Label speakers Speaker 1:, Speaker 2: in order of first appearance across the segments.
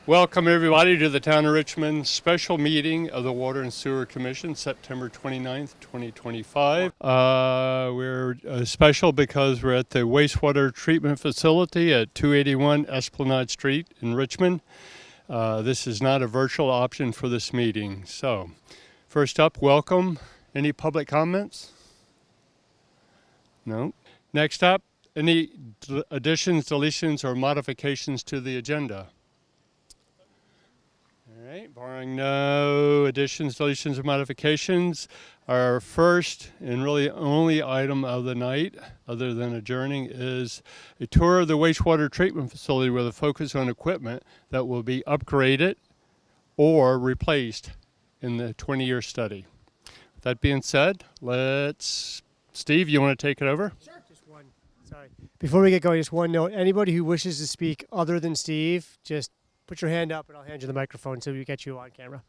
Speaker 1: Welcome everybody to the Town of Richmond special meeting of the Water and Sewer Commission, September 29th, 2025. We're special because we're at the Wastewater Treatment Facility at 281 Esplanade Street in Richmond. This is not a virtual option for this meeting. So, first up, welcome. Any public comments? No. Next up, any additions, deletions, or modifications to the agenda? All right, barring no additions, deletions, or modifications, our first and really only item of the night, other than adjourning, is a tour of the wastewater treatment facility with a focus on equipment that will be upgraded or replaced in the 20-year study. With that being said, Steve, you want to take it over?
Speaker 2: Sure. Just one. Sorry. Before we get going, just one note. Anybody who wishes to speak other than Steve, just put your hand up and I'll hand you the microphone so we get you on camera.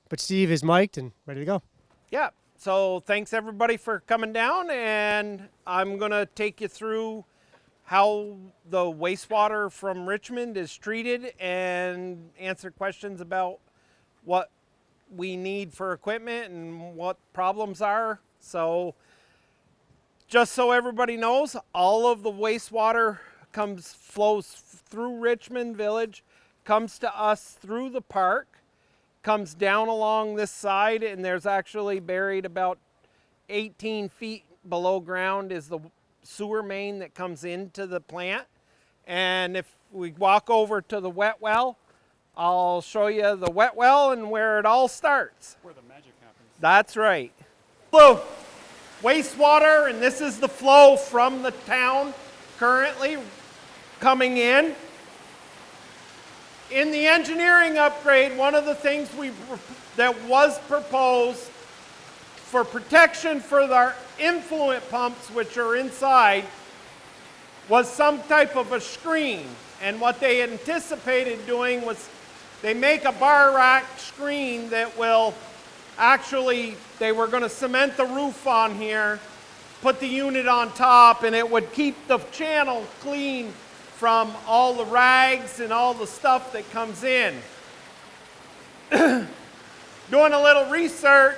Speaker 2: But Steve is mic'd and ready to go.
Speaker 3: Yeah, so thanks everybody for coming down, and I'm gonna take you through how the wastewater from Richmond is treated and answer questions about what we need for equipment and what problems are. So just so everybody knows, all of the wastewater flows through Richmond Village, comes to us through the park, comes down along this side, and there's actually buried about 18 feet below ground is the sewer main that comes into the plant. And if we walk over to the wet well, I'll show you the wet well and where it all starts.
Speaker 4: Where the magic happens.
Speaker 3: That's right. So, wastewater, and this is the flow from the town currently coming in. In the engineering upgrade, one of the things that was proposed for protection for our influent pumps, which are inside, was some type of a screen. And what they anticipated doing was they make a bar rack screen that will actually, they were going to cement the roof on here, put the unit on top, and it would keep the channel clean from all the rags and all the stuff that comes in. Doing a little research,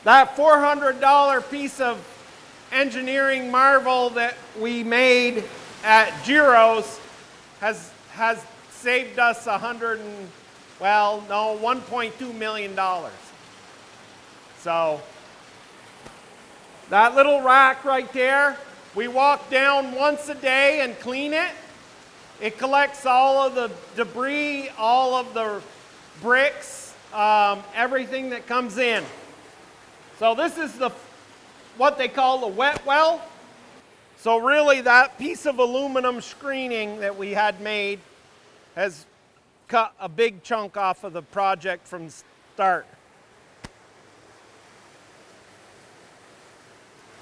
Speaker 3: that $400 piece of engineering marvel that we made at Giro's has saved us $1.2 million. So that little rack right there, we walk down once a day and clean it. It collects all of the debris, all of the bricks, everything that comes in. So this is what they call the wet well. So really that piece of aluminum screening that we had made has cut a big chunk off of the project from start.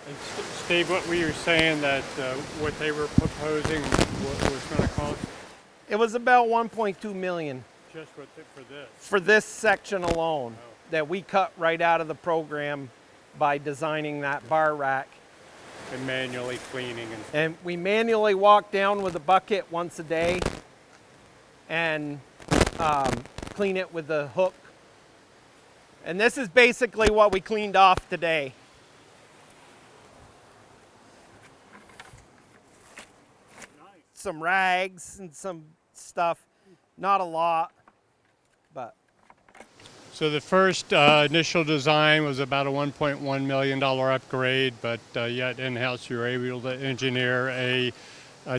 Speaker 1: And Steve, what were you saying that what they were proposing, what was going to cost?
Speaker 3: It was about 1.2 million.
Speaker 1: Just for this?
Speaker 3: For this section alone, that we cut right out of the program by designing that bar rack.
Speaker 1: And manually cleaning.
Speaker 3: And we manually walk down with a bucket once a day and clean it with the hook. And this is basically what we cleaned off today. Some rags and some stuff, not a lot, but.
Speaker 1: So the first initial design was about a $1.1 million upgrade, but yet in-house you were able to engineer a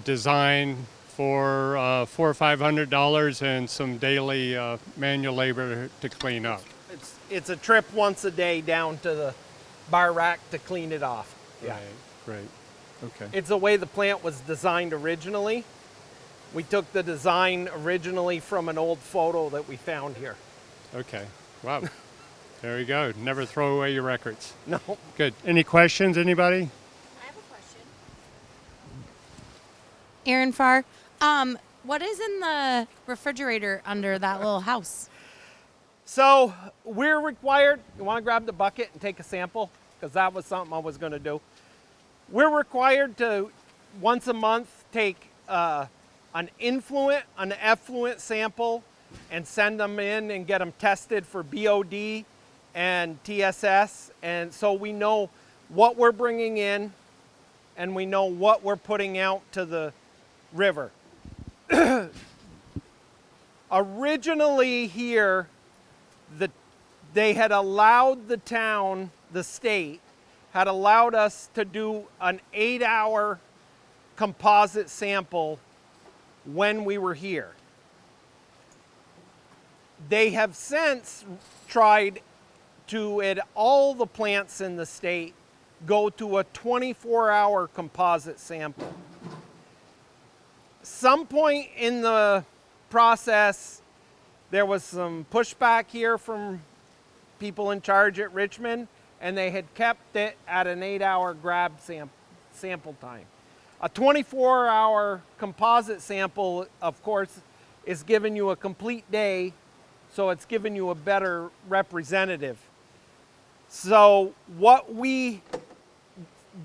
Speaker 1: design for $400 or $500 and some daily manual labor to clean up.
Speaker 3: It's a trip once a day down to the bar rack to clean it off.
Speaker 1: Yeah. Right. Okay.
Speaker 3: It's the way the plant was designed originally. We took the design originally from an old photo that we found here.
Speaker 1: Okay. Wow. There you go. Never throw away your records.
Speaker 3: No.
Speaker 1: Good. Any questions, anybody?
Speaker 5: I have a question. Aaron Farr, what is in the refrigerator under that little house?
Speaker 3: So we're required, you want to grab the bucket and take a sample? Because that was something I was going to do. We're required to, once a month, take an an influent, an effluent sample and send them in and get them tested for BOD and TSS. And so we know what we're bringing in and we know what we're putting out to the river. Originally here, they had allowed the town, the state, had allowed us to do an 8-hour composite sample when we were here. They have since tried to, at all the plants in the state, go to a 24-hour composite sample. Some point in the process, there was some pushback here from people in charge at Richmond, and they had kept it at an 8-hour grab sample time. A 24-hour composite sample, of course, is giving you a complete day, so it's giving you a better representative. So what we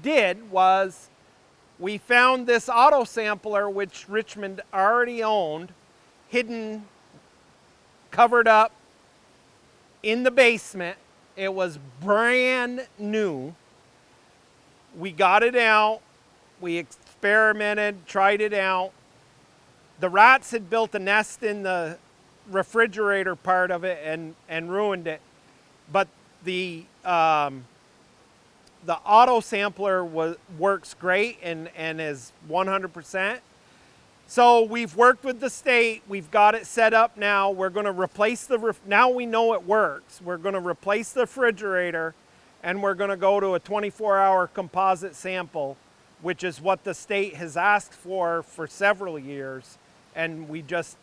Speaker 3: did was we found this auto sampler, which Richmond already owned, hidden, covered up in the basement. It was brand new. We got it out. We experimented, tried it out. The rats had built a nest in the refrigerator part of it and ruined it. But the auto sampler works great and is 100%. So we've worked with the state. We've got it set up now. We're going to replace now we know it works. We're going to replace the refrigerator and we're going to go to a 24-hour composite sample, which is what the state has asked for several years, and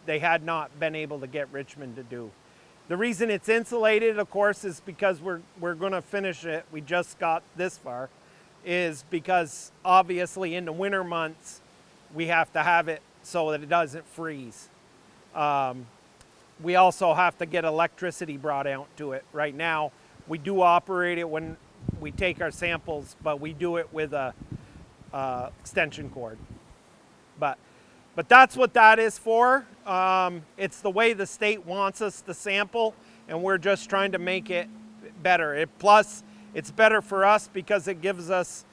Speaker 3: they had not been able to get Richmond to do. The reason it's insulated, of course, is because we're going to finish it. We just got this far, is because obviously in the winter months we have to have it so that it doesn't freeze. We also have to get electricity brought out to it. Right now, we do operate it when we take our samples, but we do it with a extension cord. But that's what that is for. It's the way the state wants us to sample, and we're just trying to make it better. Plus, it's better for us because it gives us,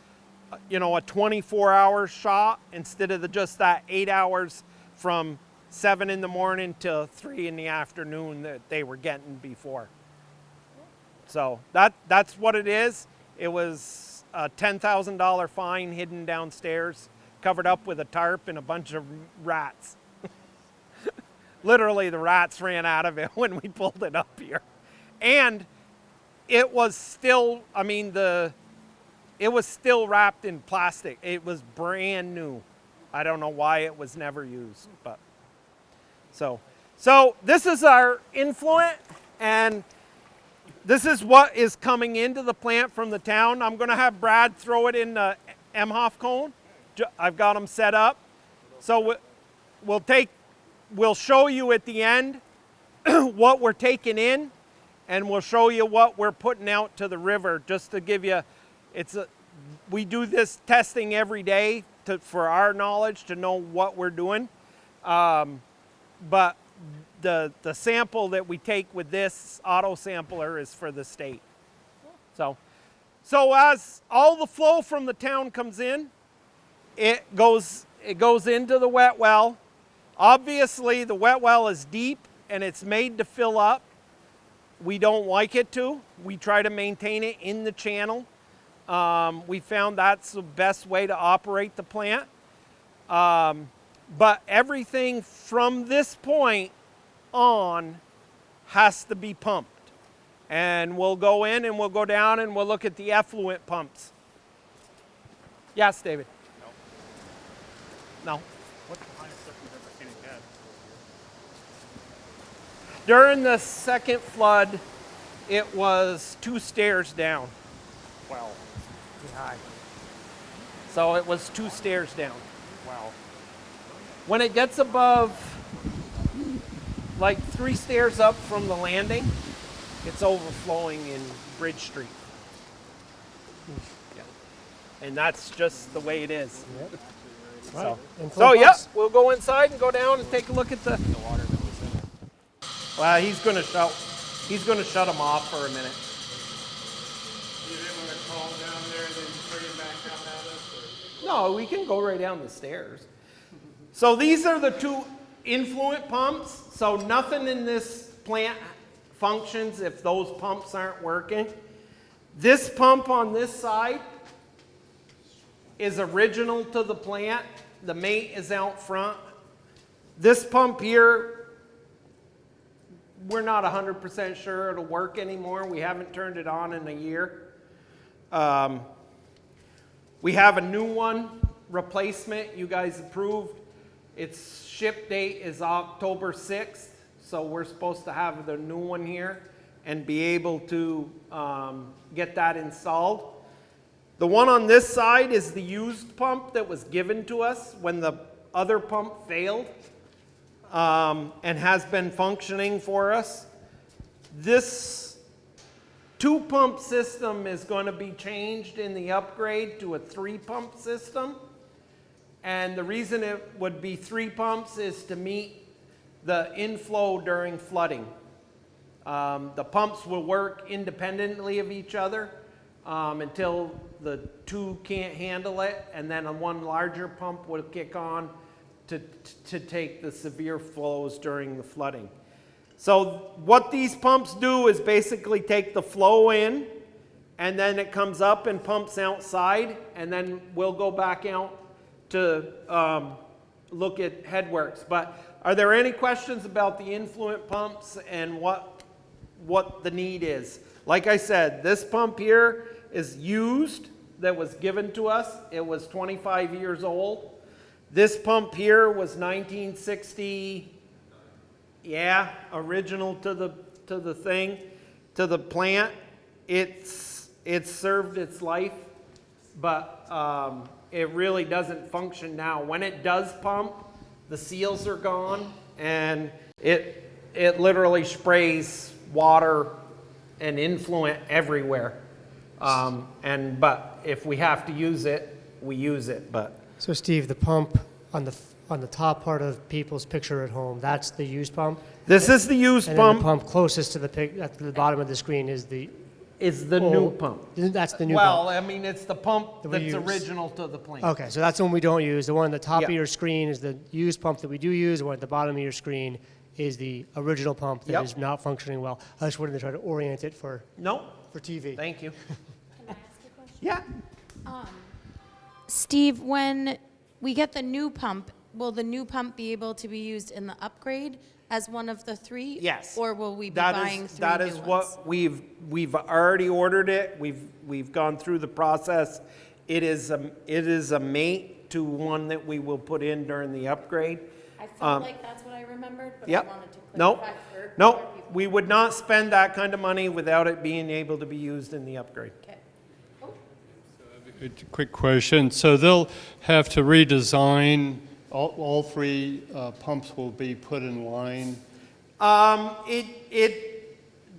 Speaker 3: a 24-hour shot instead of just that 8 hours from 7 in the morning till 3 in the afternoon that they were getting before. So that's what it is. It was a $10,000 fine hidden downstairs, covered up with a tarp and a bunch of rats. Literally, the rats ran out of it when we pulled it up here. And it was still, it was still wrapped in plastic. It was brand new. I don't know why it was never used, but so this is our influent, and this is what is coming into the plant from the town. I'm going to have Brad throw it in the Emhoff cone. I've got them set up. So we'll show you at the end what we're taking in, and we'll show you what we're putting out to the river, just to give you, we do this testing every day for our knowledge to know what we're doing. But the sample that we take with this auto sampler is for the state. So as all the flow from the town comes in, it goes into the wet well. Obviously, the wet well is deep and it's made to fill up. We don't like it to. We try to maintain it in the channel. We found that's the best way to operate the plant. But everything from this point on has to be pumped. And we'll go in and we'll go down and we'll look at the effluent pumps. Yes, David? No.
Speaker 4: What's the highest stuff you've ever seen in Cat?
Speaker 3: During the second flood, it was 2 stairs down.
Speaker 4: Wow.
Speaker 3: High. So it was 2 stairs down.
Speaker 4: Wow.
Speaker 3: When it gets above like 3 stairs up from the landing, it's overflowing in Bridge Street. Yeah. And that's just the way it is. So,
Speaker 2: Influent
Speaker 3: yeah,
Speaker 2: pumps?
Speaker 3: we'll go inside and go down and take a look at the
Speaker 4: water that was in it.
Speaker 3: Well, he's gonna shut them off for a minute.
Speaker 1: You didn't want to call down there and then bring it back up at us?
Speaker 3: No, we can go right down the stairs. So these are the two influent pumps. So nothing in this plant functions if those pumps aren't working. This pump on this side is original to the plant. The mate is out front. This pump here, we're not 100% sure it'll work anymore. We haven't turned it on in a year. We have a new one replacement you guys approved. Its ship date is October 6th, so we're supposed to have the new one here and be able to get that installed. The one on this side is the used pump that was given to us when the other pump failed and has been functioning for us. This 2-pump system is going to be changed in the upgrade to a 3-pump system. And the reason it would be 3 pumps is to meet the inflow during flooding. The pumps will work independently of each other until the 2 can't handle it, and then one larger pump will kick on to take the severe flows during the flooding. So what these pumps do is basically take the flow in, and then it comes up and pumps outside, and then we'll go back out to look at Headworks. But are there any questions about the influent pumps and what the need is? Like I said, this pump here is used, that was given to us. It was 25 years old. This pump here was 1960, yeah, original to the thing, to the plant. It's served its life, but it really doesn't function now. When it does pump, the seals are gone, and it literally sprays water and influent everywhere. But if we have to use it, we use it. But
Speaker 2: So Steve, the pump on the top part of people's picture at home, that's the used pump?
Speaker 3: this is the used
Speaker 2: And then the
Speaker 3: pump.
Speaker 2: pump closest to at the bottom of the screen is the
Speaker 3: Is the new pump.
Speaker 2: That's the new
Speaker 3: Well,
Speaker 2: pump.
Speaker 3: I mean, it's the pump
Speaker 2: That we
Speaker 3: that's
Speaker 2: use.
Speaker 3: original to the plant.
Speaker 2: Okay, so that's the one we don't use. The one on the top of
Speaker 3: Yeah.
Speaker 2: your screen is the used pump that we do use. The one at the bottom of your screen is the original pump that
Speaker 3: Yep.
Speaker 2: is not functioning well. I just wanted to try to orient it for
Speaker 3: No,
Speaker 2: TV.
Speaker 3: thank you.
Speaker 5: Can I ask a question?
Speaker 3: Yeah.
Speaker 5: Steve, when we get the new pump, will the new pump be able to be used in the upgrade as one of the 3?
Speaker 3: Yes.
Speaker 5: Or will we be
Speaker 3: That
Speaker 5: buying
Speaker 3: is
Speaker 5: 3
Speaker 3: that
Speaker 5: new
Speaker 3: is
Speaker 5: ones?
Speaker 3: what we've already ordered it. We've gone through the process. It is a mate to one that we will put in during the upgrade.
Speaker 5: I felt like that's what I remembered, but
Speaker 3: Yep.
Speaker 5: I wanted to
Speaker 3: Nope.
Speaker 5: clarify for
Speaker 3: Nope.
Speaker 5: other people.
Speaker 3: We would not spend that kind of money without it being able to be used in the upgrade.
Speaker 5: Okay.
Speaker 1: A quick question. So they'll have to redesign, all 3 pumps will be put in line.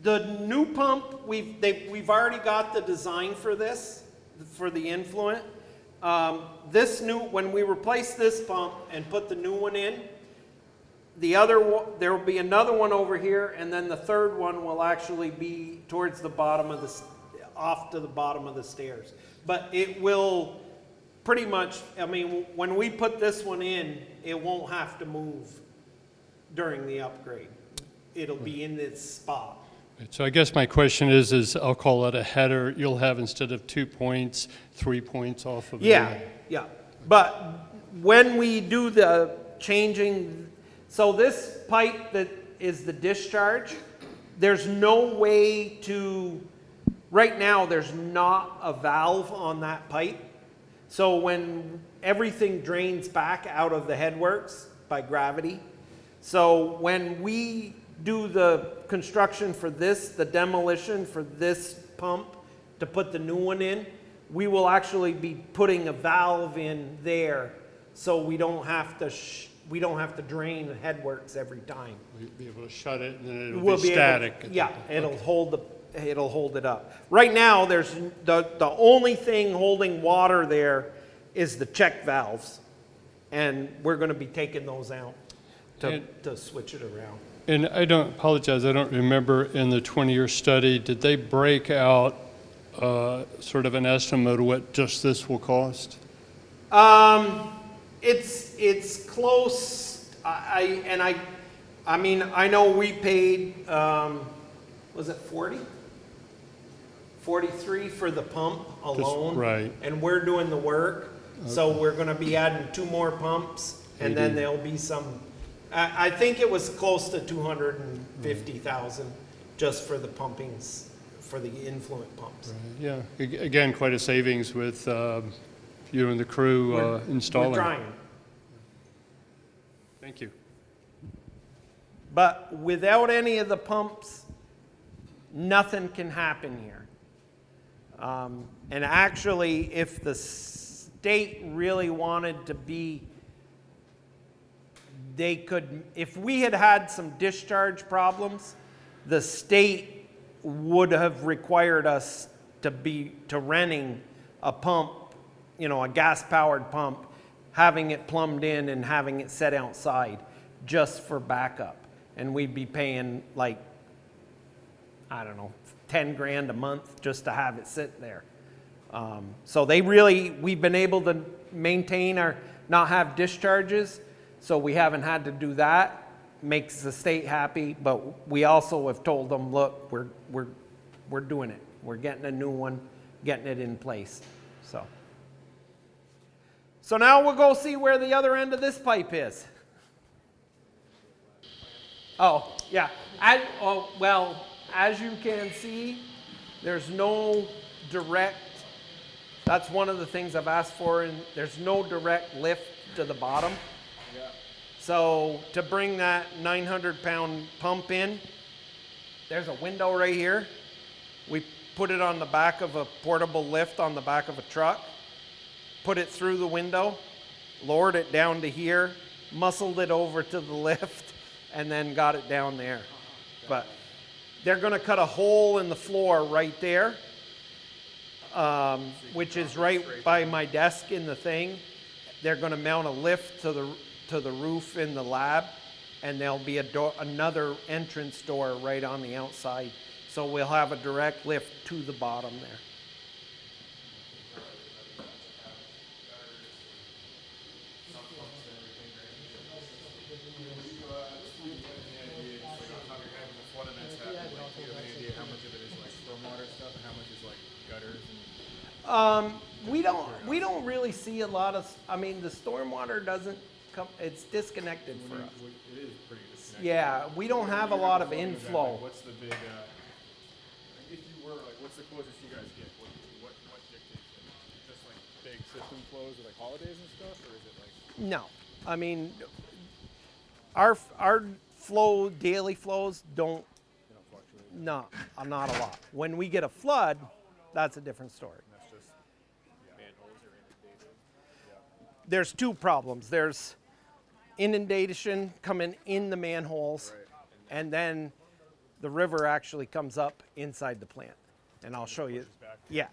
Speaker 3: The new pump, we've already got the design for this, for the influent. When we replace this pump and put the new one in, there will be another one over here, and then the third one will actually be towards the bottom of off to the bottom of the stairs. But it will pretty much, I mean, when we put this one in, it won't have to move during the upgrade. It'll be in its spot.
Speaker 1: So I guess my question is I'll call it a header. You'll have, instead of 2 points, 3 points off of
Speaker 3: Yeah, yeah. But when we do the changing, so this pipe that is the discharge, there's no way to, right now there's not a valve on that pipe. So when everything drains back out of the headworks by gravity, so when we do the construction for this, the demolition for this pump to put the new one in, we will actually be putting a valve in there, so we don't have to drain the headworks every time.
Speaker 1: We'll be able to shut it, and then it'll
Speaker 3: We'll
Speaker 1: be
Speaker 3: be able-
Speaker 1: static.
Speaker 3: Yeah, it'll hold it up. Right now, there's the only thing holding water there is the check valves. And we're going to be taking those out to,
Speaker 1: And-
Speaker 3: to switch it around.
Speaker 1: And I don't apologize, I don't remember in the 20-year study, did they break out sort of an estimate of what just this will cost?
Speaker 3: It's close. I mean, I know we paid, was it 40? 43 for the pump alone.
Speaker 1: right.
Speaker 3: And we're doing the work. So we're gonna be adding 2 more pumps, and then
Speaker 1: 80.
Speaker 3: there'll be some, I think it was close to 250,000 just for the pumpings, for the influent pumps.
Speaker 1: Yeah, again, quite a savings with you and the crew installing.
Speaker 3: We're trying.
Speaker 1: Thank you.
Speaker 3: But without any of the pumps, nothing can happen here. And actually, if the state really wanted to be, they could, if we had had some discharge problems, the state would have required us to renting a pump, you know, a gas-powered pump, having it plumbed in and having it set outside just for backup. And we'd be paying like, I don't know, 10 grand a month just to have it sit there. So we've been able to maintain our, not have discharges, so we haven't had to do that. Makes the state happy, but we also have told them, look, we're doing it. We're getting a new one, getting it in place, So now we'll go see where the other end of this pipe is. Oh, yeah. As you can see, there's no direct, that's one of the things I've asked for, and there's no direct lift to the bottom. So to bring that 900-pound pump in, there's a window right here. We put it on the back of a portable lift on the back of a truck, put it through the window, lowered it down to here, muscled it over to the lift, and then got it down there. But they're going to cut a hole in the floor right there, which is right by my desk in the thing. They're going to mount a lift to the roof in the lab, and there'll be another entrance door right on the outside. So we'll have a direct lift to the bottom there. We don't really see a lot of, I mean, the stormwater doesn't come, it's disconnected for us.
Speaker 4: It is pretty disconnected.
Speaker 3: Yeah, we don't have a lot of inflow.
Speaker 4: What's the big, if you were, like, what's the closest you guys get? What dictates it? Just like big system flows with like holidays and stuff, or is it like?
Speaker 3: No, I mean, our flow, daily flows don't, no, not a lot. When we get a flood, that's a different story.
Speaker 4: That's just manholes or inundated.
Speaker 3: There's 2 problems. There's inundation coming in the manholes, and then the river actually comes up inside the plant. And I'll show you. Yeah.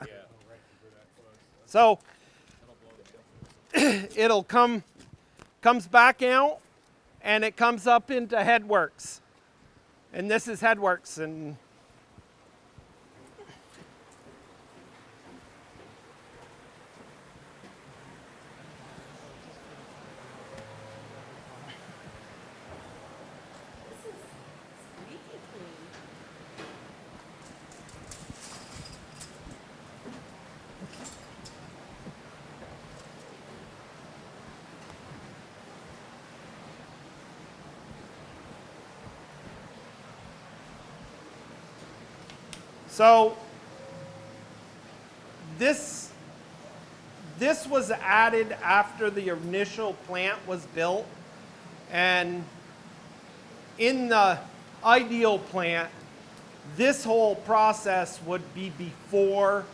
Speaker 3: So it'll comes back out, and it comes up into Headworks. And this is Headworks, and so this was added after the initial plant was built, and in the ideal plant, this whole process would be before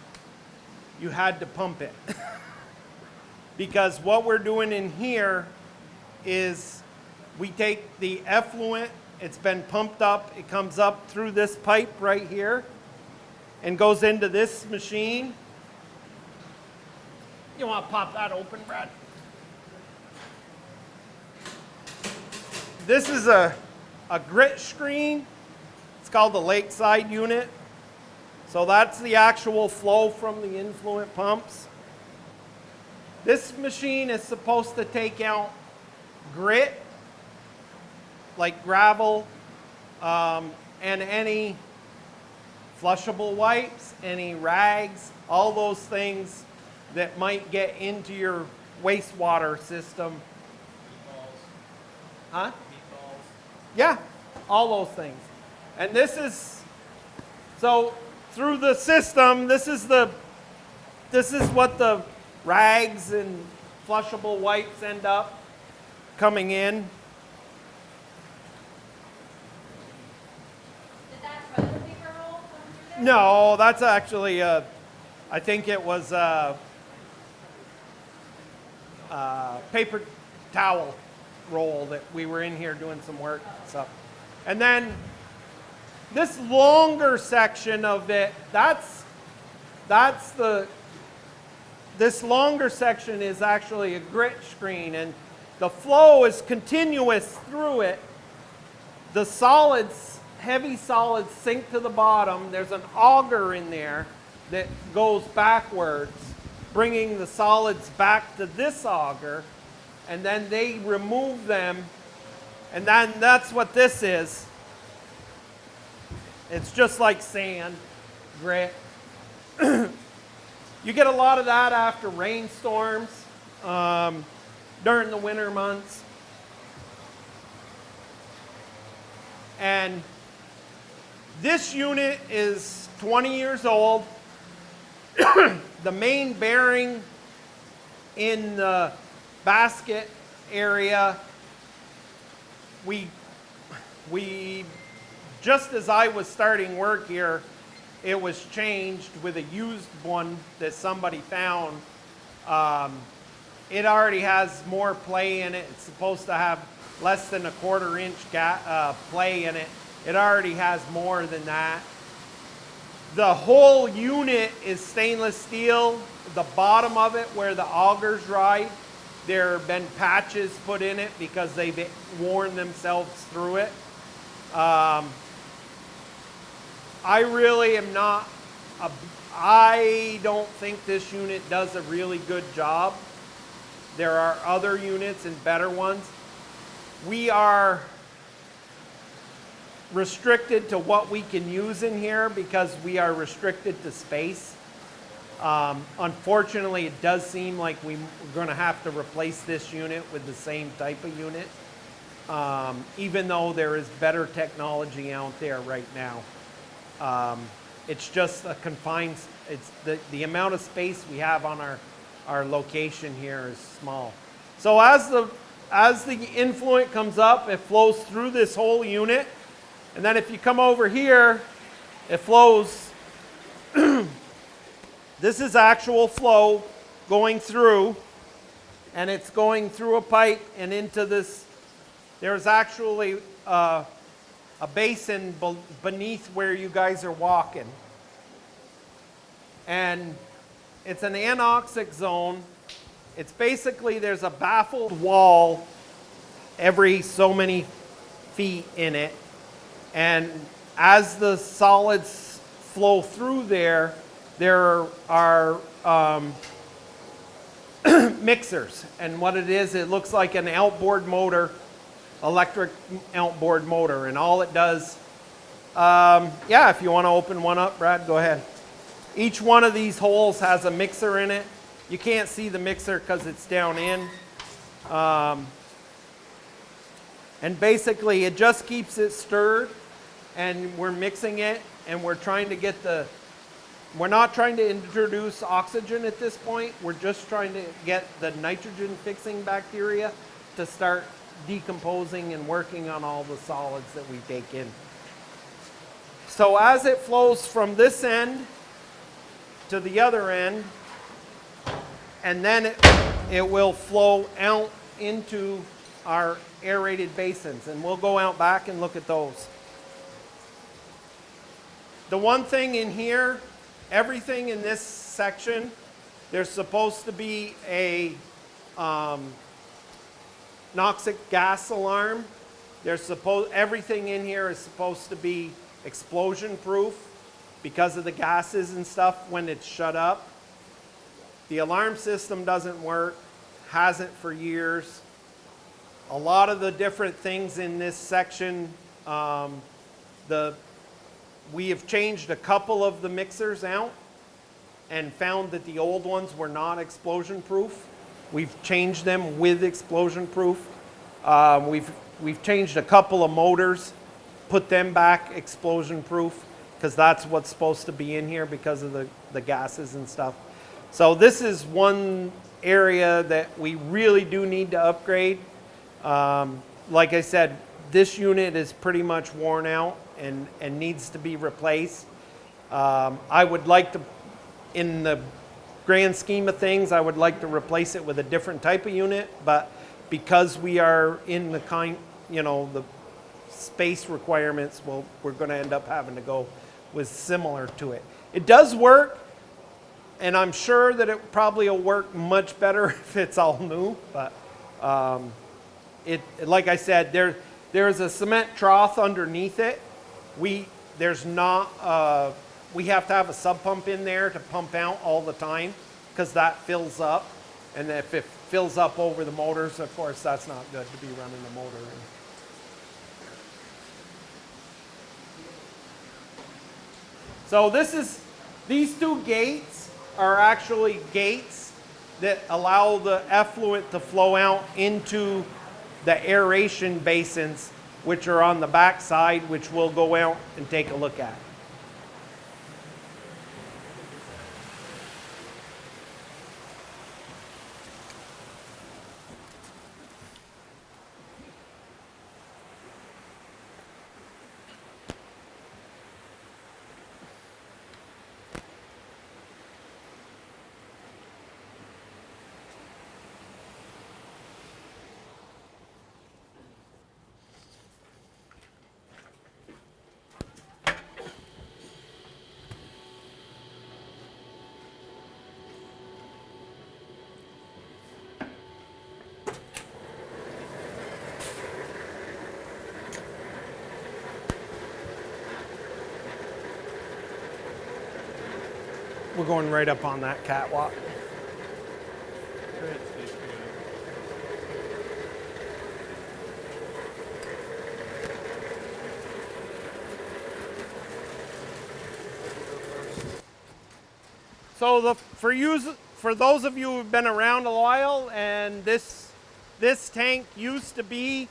Speaker 3: you had to pump it. Because what we're doing in here is we take the effluent, it's been pumped up, it comes up through this pipe right here and goes into this machine. You want to pop that open, Brad? this is a grit screen. It's called the Lakeside unit. So that's the actual flow from the influent pumps. This machine is supposed to take out grit, like gravel, and any flushable wipes, any rags, all those things that might get into your wastewater system. Huh? Yeah, all those things. And this is, so through the system, this is what the rags and flushable wipes end up coming in.
Speaker 5: Did that toilet paper roll come through there?
Speaker 3: No, that's actually, I think it was paper towel roll that we were in here doing some work and stuff. And then this longer section of it, this longer section is actually a grit screen, and the flow is continuous through it. The solids, heavy solids, sink to the bottom. There's an auger in there that goes backwards, bringing the solids back to this auger, and then they remove them, and then that's what this is. It's just like sand, grit. You get a lot of that after rainstorms, during the winter months. And this unit is 20 years old. The main bearing in the basket area, we just as I was starting work here, it was changed with a used one that somebody found. It already has more play in it. It's supposed to have less than a 1/4 inch play in it. It already has more than that. The whole unit is stainless steel. The bottom of it, where the augers ride, there have been patches put in it because they've worn themselves through it. I really am not, I don't think this unit does a really good job. There are other units and better ones. We are restricted to what we can use in here because we are restricted to space. Unfortunately, it does seem like we're going to have to replace this unit with the same type of unit, even though there is better technology out there right now. It's just a confined, it's the amount of space we have on our location here is small. So as the influent comes up, it flows through this whole unit. And then if you come over here, it flows. This is actual flow going through, and it's going through a pipe and into this. There's actually a basin beneath where you guys are walking. And it's an anoxic zone. It's basically, there's a baffled wall every so many feet in it. And as the solids flow through there are mixers. And what it is, it looks like an outboard motor, electric outboard motor. And all it does, yeah, if you want to open one up, Brad, go ahead. Each one of these holes has a mixer in it. You can't see the mixer because it's down in. And basically, it just keeps it stirred, and we're mixing it, and we're trying to get we're not trying to introduce oxygen at this point. We're just trying to get the nitrogen-fixing bacteria to start decomposing and working on all the solids that we take in. So as it flows from this end to the other end, and then it will flow out into our aerated basins, and we'll go out back and look at those. The one thing in here, everything in this section, there's supposed to be a noxic gas alarm Everything in here is supposed to be explosion proof because of the gases and stuff when it's shut up. The alarm system doesn't work, hasn't for years. A lot of the different things in this section, we have changed a couple of the mixers out and found that the old ones were not explosion proof. We've changed them with explosion proof. We've changed a couple of motors, put them back explosion proof, because that's what's supposed to be in here because of the gases and stuff. So this is one area that we really do need to upgrade. Like I said, this unit is pretty much worn out and needs to be replaced. I would like to, in the grand scheme of things, I would like to replace it with a different type of unit, but because we are in the the space requirements, we're going to end up having to go with similar to it. It does work, and I'm sure that it probably will work much better if it's all new, but like I said, there's a cement trough underneath it. We have to have a sub pump in there to pump out all the time because that fills up, and if it fills up over the motors, of course that's not good to be running the motor in. So these two gates are actually gates that allow the effluent to flow out into the aeration basins, which are on the back side, which we'll go out and take a look at. We're going right up on that catwalk. So for those of you who've been around a while, and this tank used to be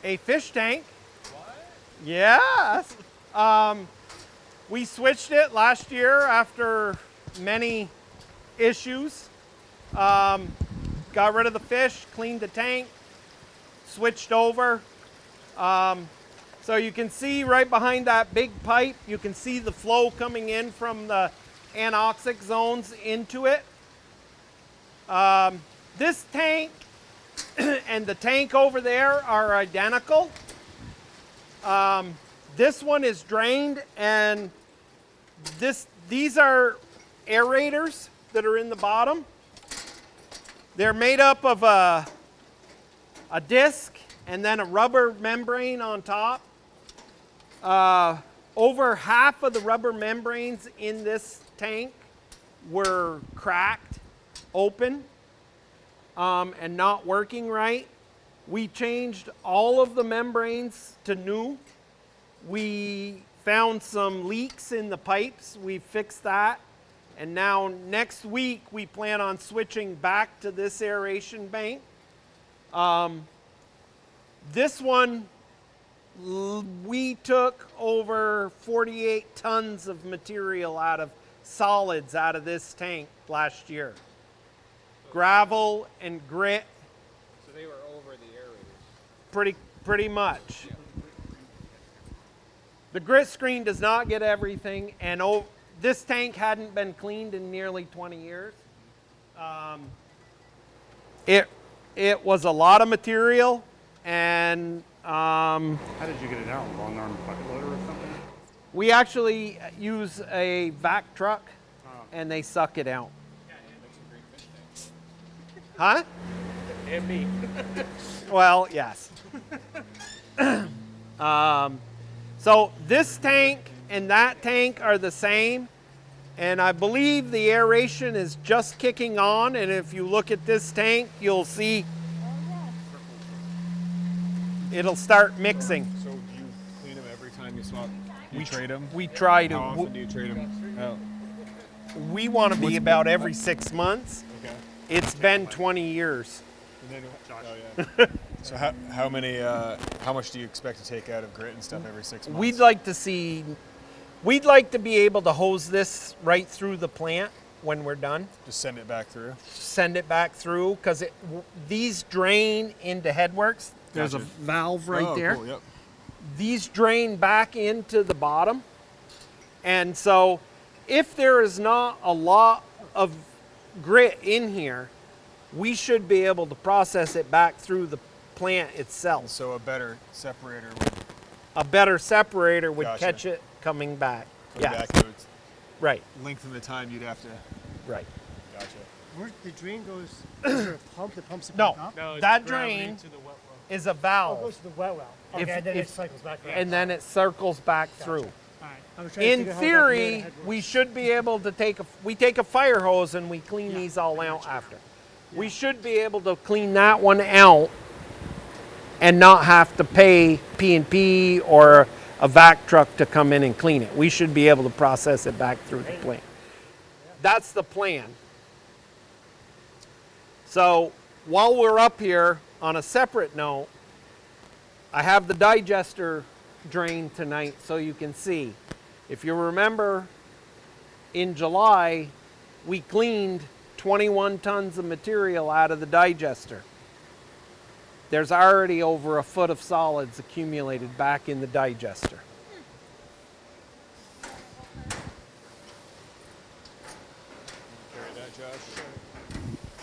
Speaker 3: a fish tank. What? Yes. We switched it last year after many issues. Got rid of the fish, cleaned the tank, switched over. So you can see right behind that big pipe, you can see the flow coming in from the anoxic zones into it. This tank and the tank over there are identical. This one is drained, and these are aerators that are in the bottom. They're made up of a disc and then a rubber membrane on top. Over half of the rubber membranes in this tank were cracked open and not working right. We changed all of the membranes to new. We found some leaks in the pipes. We fixed that. And now next week we plan on switching back to this aeration bank. This one, we took over 48 tons of material solids out of this tank last year. Gravel and grit.
Speaker 4: So they were over the aerators.
Speaker 3: Pretty much. Yeah. The grit screen does not get everything, and this tank hadn't been cleaned in nearly 20 years. It was a lot of material, and
Speaker 6: how did you get it out? Long arm bucket loader or something?
Speaker 3: We actually use a vac truck, and they suck it out. Huh?
Speaker 4: And me.
Speaker 3: Well, yes. So this tank and that tank are the same. And I believe the aeration is just kicking on. And if you look at this tank, you'll see it'll start mixing.
Speaker 4: So do you clean them every time you swap? You trade them?
Speaker 3: We try to.
Speaker 4: How often do you trade them out?
Speaker 3: We want to be about every 6 months.
Speaker 4: Okay.
Speaker 3: It's been 20 years.
Speaker 4: And then, oh yeah. So how much do you expect to take out of grit and stuff every 6 months?
Speaker 3: We'd like to be able to hose this right through the plant when we're done.
Speaker 4: Just send it back through?
Speaker 3: Send it back through because these drain into Headworks. There's a
Speaker 4: Gotcha.
Speaker 3: valve right there.
Speaker 4: Cool, yep.
Speaker 3: These drain back into the bottom. And so if there is not a lot of grit in here, we should be able to process it back through the plant itself.
Speaker 4: So a better separator would
Speaker 3: Gotcha. Catch it coming back.
Speaker 4: come
Speaker 3: Yeah,
Speaker 4: back. So it's
Speaker 3: right,
Speaker 4: lengthen the time you'd have to.
Speaker 3: right.
Speaker 4: Gotcha.
Speaker 2: Where the drain goes, is there a pump that pumps it
Speaker 3: No,
Speaker 2: back up?
Speaker 3: that drain is a
Speaker 2: Oh, it
Speaker 3: valve,
Speaker 2: goes to the wet well. Okay,
Speaker 3: If-
Speaker 2: and then
Speaker 3: if-
Speaker 2: it cycles back around.
Speaker 3: and then it circles back through.
Speaker 2: All right. I was trying to
Speaker 3: In
Speaker 2: figure out how that compared to
Speaker 3: theory,
Speaker 2: Headworks.
Speaker 3: we should be able to take a fire hose and we clean these all out after. We should be able to clean that one out and not have to pay P&P or a vac truck to come in and clean it. We should be able to process it back through the plant. That's the plan. So while we're up here, on a separate note, I have the digester drain tonight so you can see. If you remember, in July, we cleaned 21 tons of material out of the digester. There's already over a foot of solids accumulated back in the digester.
Speaker 4: Carry that, Josh.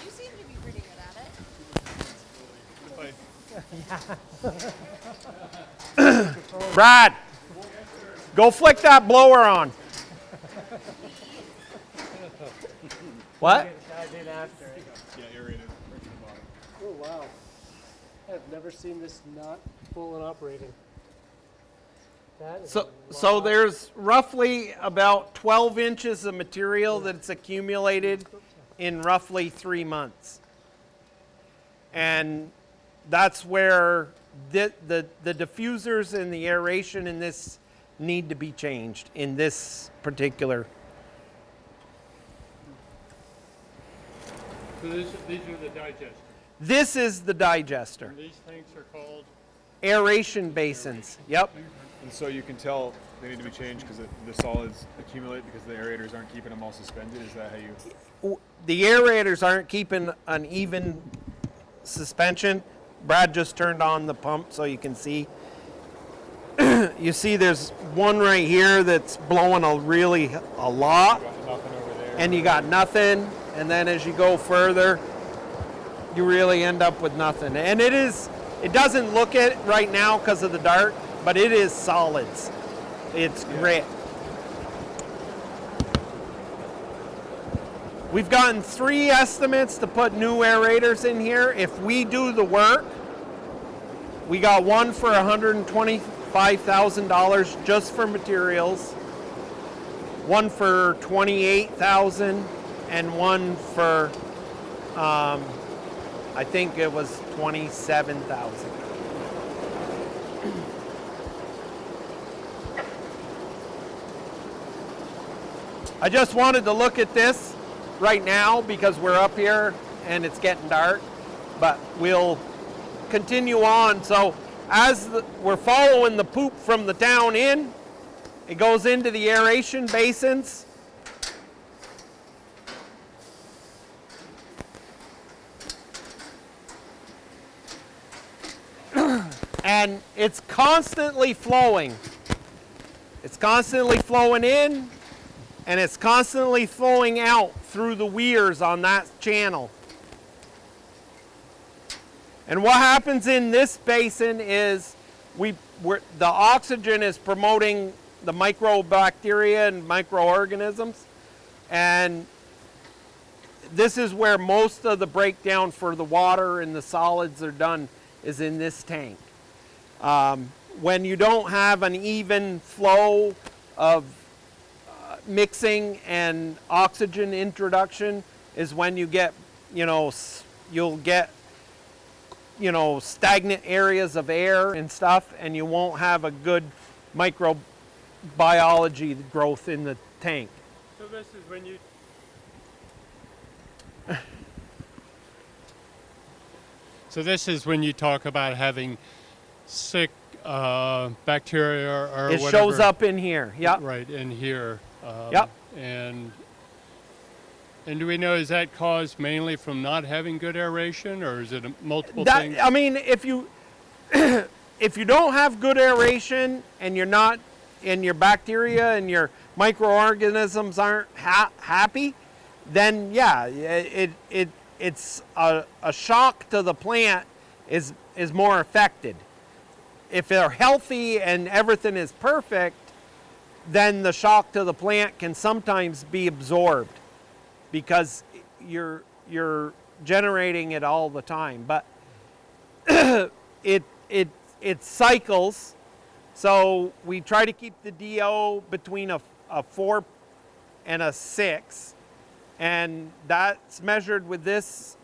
Speaker 5: You seem to be pretty good at it.
Speaker 3: Brad, go flick that blower on. What?
Speaker 2: Dive in after it.
Speaker 4: Yeah, aerated right to the bottom.
Speaker 2: Oh, wow. I've never seen this not full and operating. That is
Speaker 3: So there's roughly about 12 inches of material that's accumulated in roughly 3 months. And that's where the diffusers and the aeration in this need to be changed in this particular.
Speaker 1: So these are the digesters.
Speaker 3: This is the digester.
Speaker 1: These tanks are called.
Speaker 3: Aeration basins. Yep.
Speaker 4: And so you can tell they need to be changed because the solids accumulate because the aerators aren't keeping them all suspended. Is that how you?
Speaker 3: The aerators aren't keeping an even suspension. Brad just turned on the pump so you can see. You see there's one right here that's blowing a lot,
Speaker 4: Got nothing over there.
Speaker 3: and you got nothing. And then as you go further, you really end up with nothing. And it doesn't look it right now because of the dark, but it is solids. It's grit. We've gotten 3 estimates to put new aerators in here. If we do the work, we got one for $125,000 just for materials, one for $28,000, and one for I think it was $27,000. I just wanted to look at this right now because we're up here and it's getting dark, but we'll continue on. So as we're following the poop from the town in, it goes into the aeration basins. And it's constantly flowing. It's constantly flowing in, and it's constantly flowing out through the weirs on that channel. And what happens in this basin is the oxygen is promoting the microbacteria and microorganisms, and this is where most of the breakdown for the water and the solids are done, is in this tank. when you don't have an even flow of mixing and oxygen introduction is when you get, you'll get, stagnant areas of air and stuff, and you won't have a good microbiology growth in the tank.
Speaker 1: So this is when you. So this is when you talk about having sick bacteria or
Speaker 3: It
Speaker 1: whatever.
Speaker 3: shows up in here. Yep.
Speaker 1: Right in here.
Speaker 3: Yep.
Speaker 1: And do we know, is that caused mainly from not having good aeration, or is it multiple things?
Speaker 3: I mean, if you if you don't have good aeration and you're not, and your bacteria and your microorganisms aren't happy, then yeah, it's a shock to the plant is more affected. If they're healthy and everything is perfect, then the shock to the plant can sometimes be absorbed because you're generating it all the time. But it cycles, so we try to keep the DO between a 4 and a 6, and that's measured with this,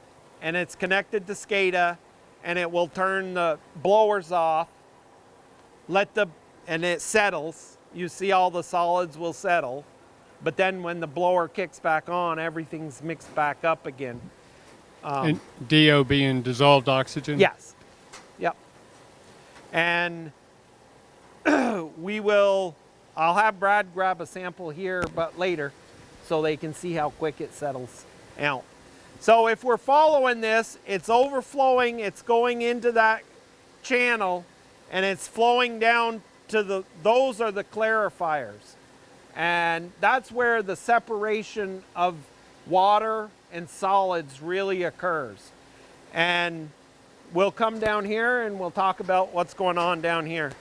Speaker 3: and it's connected to SCADA, and it will turn the blowers off, and it settles. You see all the solids will settle, but then when the blower kicks back on, everything's mixed back up again.
Speaker 1: And DO being dissolved oxygen?
Speaker 3: Yes. Yep. And I'll have Brad grab a sample here, but later, so they can see how quick it settles out. So if we're following this, it's overflowing, it's going into that channel, and it's flowing down to those are the clarifiers. And that's where the separation of water and solids really occurs. And we'll come down here and we'll talk about what's going on down here.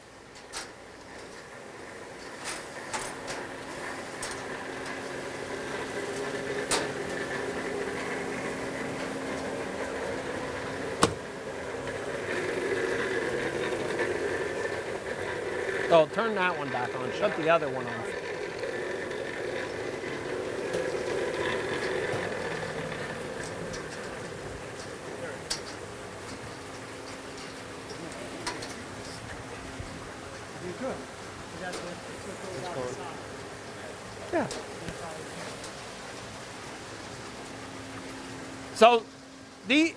Speaker 3: Oh, turn that one back on. Shut the other one off. Yeah. So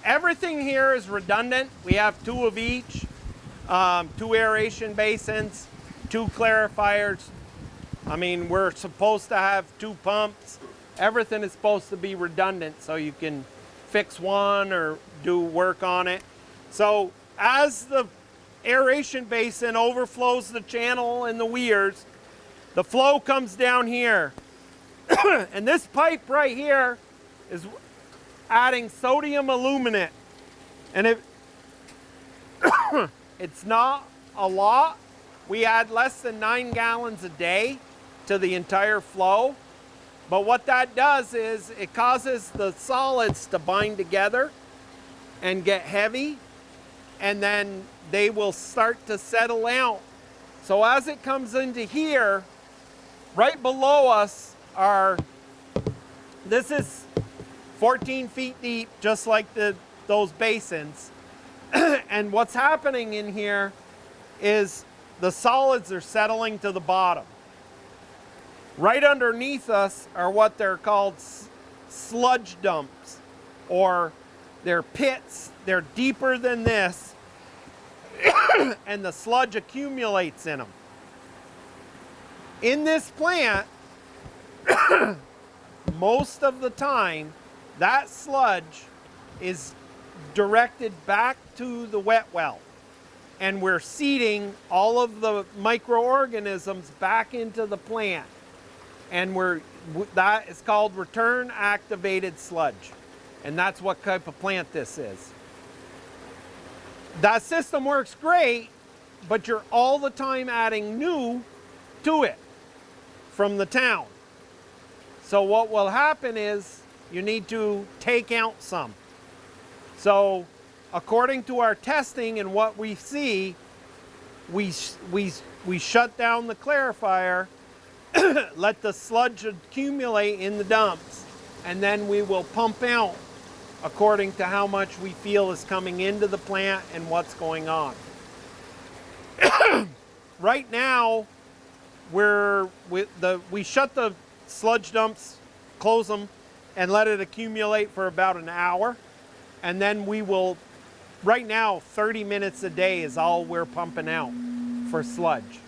Speaker 3: everything here is redundant. We have 2 of each, 2 aeration basins, 2 clarifiers. I mean, we're supposed to have 2 pumps. Everything is supposed to be redundant so you can fix one or do work on it. So as the aeration basin overflows the channel and the weirs, the flow comes down here. And this pipe right here is adding sodium aluminate. And it's not a lot. We add less than 9 gallons a day to the entire flow. But what that does is it causes the solids to bind together and get heavy, and then they will start to settle out. So as it comes into here, right below us this is 14 feet deep, just like those basins. And what's happening in here is the solids are settling to the bottom. Right underneath us are what they're called sludge dumps, or they're pits. They're deeper than this, and the sludge accumulates in them. In this plant, most of the time, that sludge is directed back to the wet well. And we're seeding all of the microorganisms back into the plant. And that is called return activated sludge. And that's what type of plant this is. That system works great, but you're all the time adding new to it from the town. So what will happen is you need to take out some. So according to our testing and what we see, we shut down the clarifier, let the sludge accumulate in the dumps, and then we will pump out according to how much we feel is coming into the plant and what's going on. Right now, we shut the sludge dumps, close them, and let it accumulate for about an hour, and then we will. Right now, 30 minutes a day is all we're pumping out for sludge.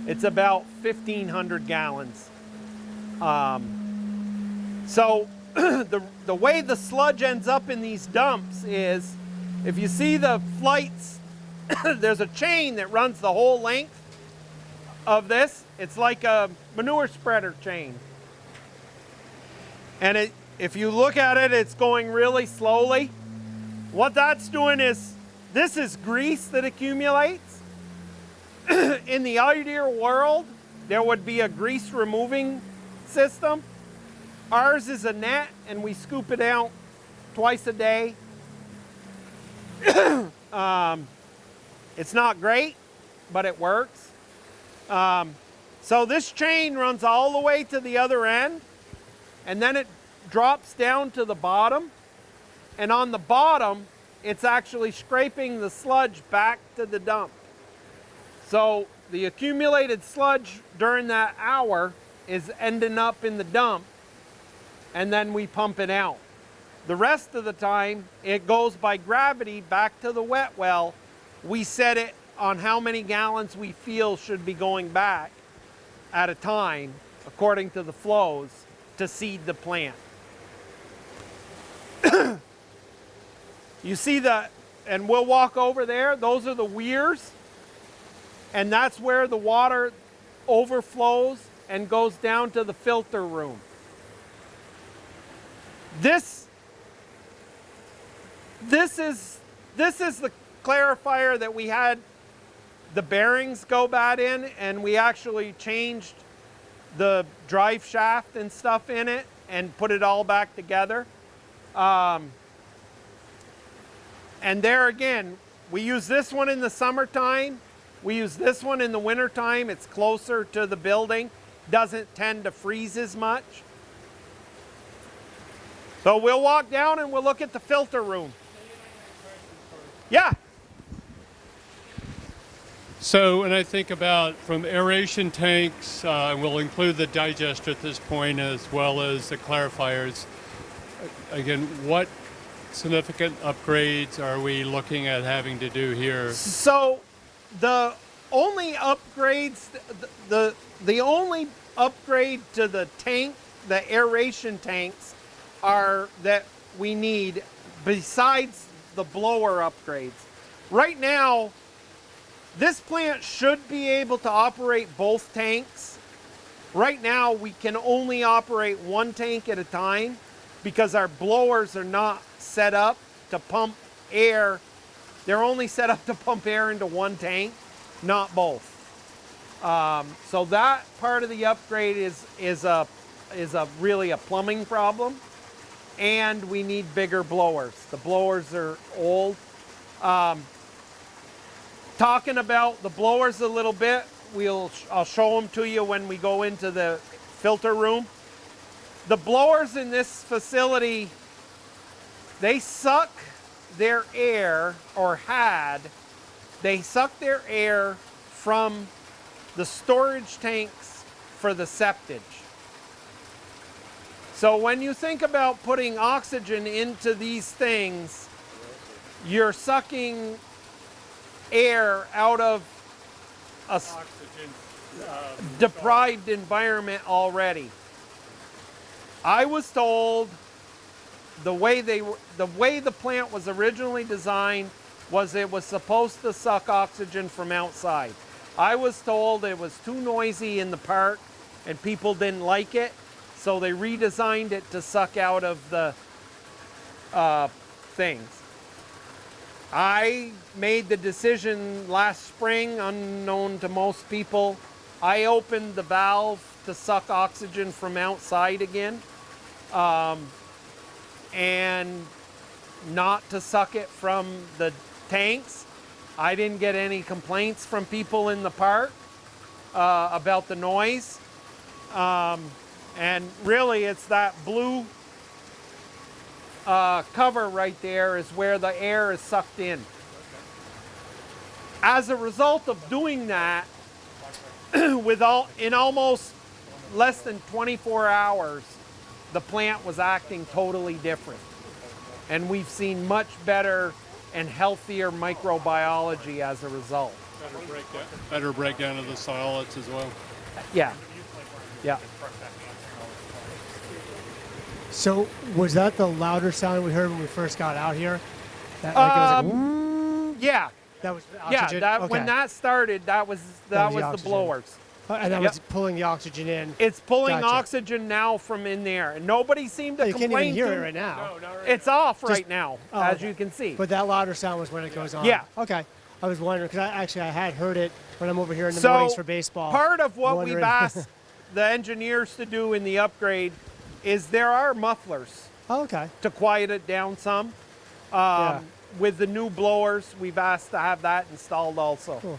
Speaker 3: It's about 1,500 gallons. So the way the sludge ends up in these dumps is, if you see the flights, there's a chain that runs the whole length of this. It's like a manure spreader chain. And if you look at it, it's going really slowly. What that's doing is, this is grease that accumulates. In the ideal world, there would be a grease removing system. Ours is a net, and we scoop it out twice a day. It's not great, but it works. So this chain runs all the way to the other end, and then it drops down to the bottom. And on the bottom, it's actually scraping the sludge back to the dump. So the accumulated sludge during that hour is ending up in the dump, and then we pump it out. The rest of the time, it goes by gravity back to the wet well. We set it on how many gallons we feel should be going back at a time, according to the flows, to seed the plant. You see that, and we'll walk over there, those are the weirs, and that's where the water overflows and goes down to the filter room. This is the clarifier that we had the bearings go bad in, and we actually changed the drive shaft and stuff in it and put it all back together. And there again, we use this one in the summertime. We use this one in the wintertime. It's closer to the building. Doesn't tend to freeze as much. So we'll walk down and we'll look at the filter room. Yeah.
Speaker 1: So when I think about from aeration tanks, we'll include the digester at this point as well as the clarifiers. Again, what significant upgrades are we looking at having to do here?
Speaker 3: So the only upgrades, the only upgrade to the tank, the aeration tanks, are that we need besides the blower upgrades. Right now, this plant should be able to operate both tanks. Right now, we can only operate one tank at a time because our blowers are not set up to pump air. They're only set up to pump air into one tank, not both. So that part of the upgrade is really a plumbing problem, and we need bigger blowers. The blowers are old. Talking about the blowers a little bit, I'll show them to you when we go into the filter room. The blowers in this facility, they suck their air, they suck their air from the storage tanks for the septage. So when you think about putting oxygen into these things, you're sucking air out of a deprived environment already. I was told the way the plant was originally designed was it was supposed to suck oxygen from outside. I was told it was too noisy in the park and people didn't like it, so they redesigned it to suck out of the things. I made the decision last spring, unknown to most people. I opened the valve to suck oxygen from outside again, and not to suck it from the tanks. I didn't get any complaints from people in the park about the noise. And really, it's that blue cover right there is where the air is sucked in. As a result of doing that, in almost less than 24 hours, the plant was acting totally different. And we've seen much better and healthier microbiology as a result.
Speaker 1: Better breakdown of the solids as well.
Speaker 3: Yeah. Yeah.
Speaker 2: So was that the louder sound we heard when we first got out here? That, like, it was like,
Speaker 3: Yeah.
Speaker 2: that was
Speaker 3: Yeah.
Speaker 2: oxygen?
Speaker 3: That,
Speaker 2: Okay.
Speaker 3: When that started, that was the
Speaker 2: oxygen.
Speaker 3: blowers.
Speaker 2: And that
Speaker 3: Yep.
Speaker 2: was pulling the oxygen in.
Speaker 3: It's pulling
Speaker 2: Gotcha.
Speaker 3: oxygen now from in there, and nobody seemed to
Speaker 2: You can't
Speaker 3: complain.
Speaker 2: even hear
Speaker 3: to-
Speaker 2: it right now.
Speaker 3: It's off right now,
Speaker 2: Oh,
Speaker 3: as
Speaker 2: okay.
Speaker 3: you can see.
Speaker 2: But that louder sound was when it goes on.
Speaker 3: Yeah.
Speaker 2: Okay. I was wondering because I had heard it when I'm over here in the
Speaker 3: So,
Speaker 2: mornings for baseball.
Speaker 3: Part of what we've
Speaker 2: wondering-
Speaker 3: asked the engineers to do in the upgrade is there are mufflers
Speaker 2: Oh, okay.
Speaker 3: to quiet it down some.
Speaker 2: Yeah.
Speaker 3: With the new blowers, we've asked to have that installed also.
Speaker 2: Cool.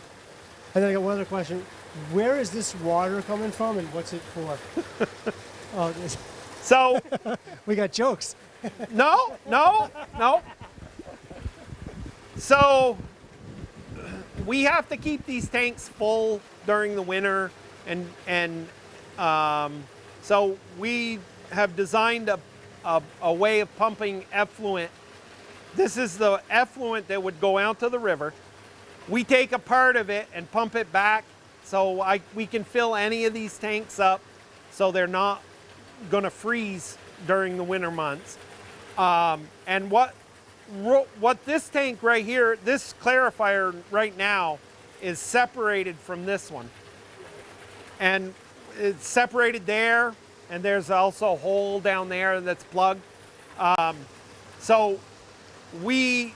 Speaker 2: And then I got one other question. Where is this water coming from and what's it for? Oh,
Speaker 3: So,
Speaker 2: we got jokes.
Speaker 3: no. So, we have to keep these tanks full during the winter, and so we have designed a way of pumping effluent. This is the effluent that would go out to the river. We take a part of it and pump it back, so we can fill any of these tanks up, so they're not going to freeze during the winter months. And what this tank right here, this clarifier right now, is separated from this one. And it's separated there, and there's also a hole down there that's plugged. So we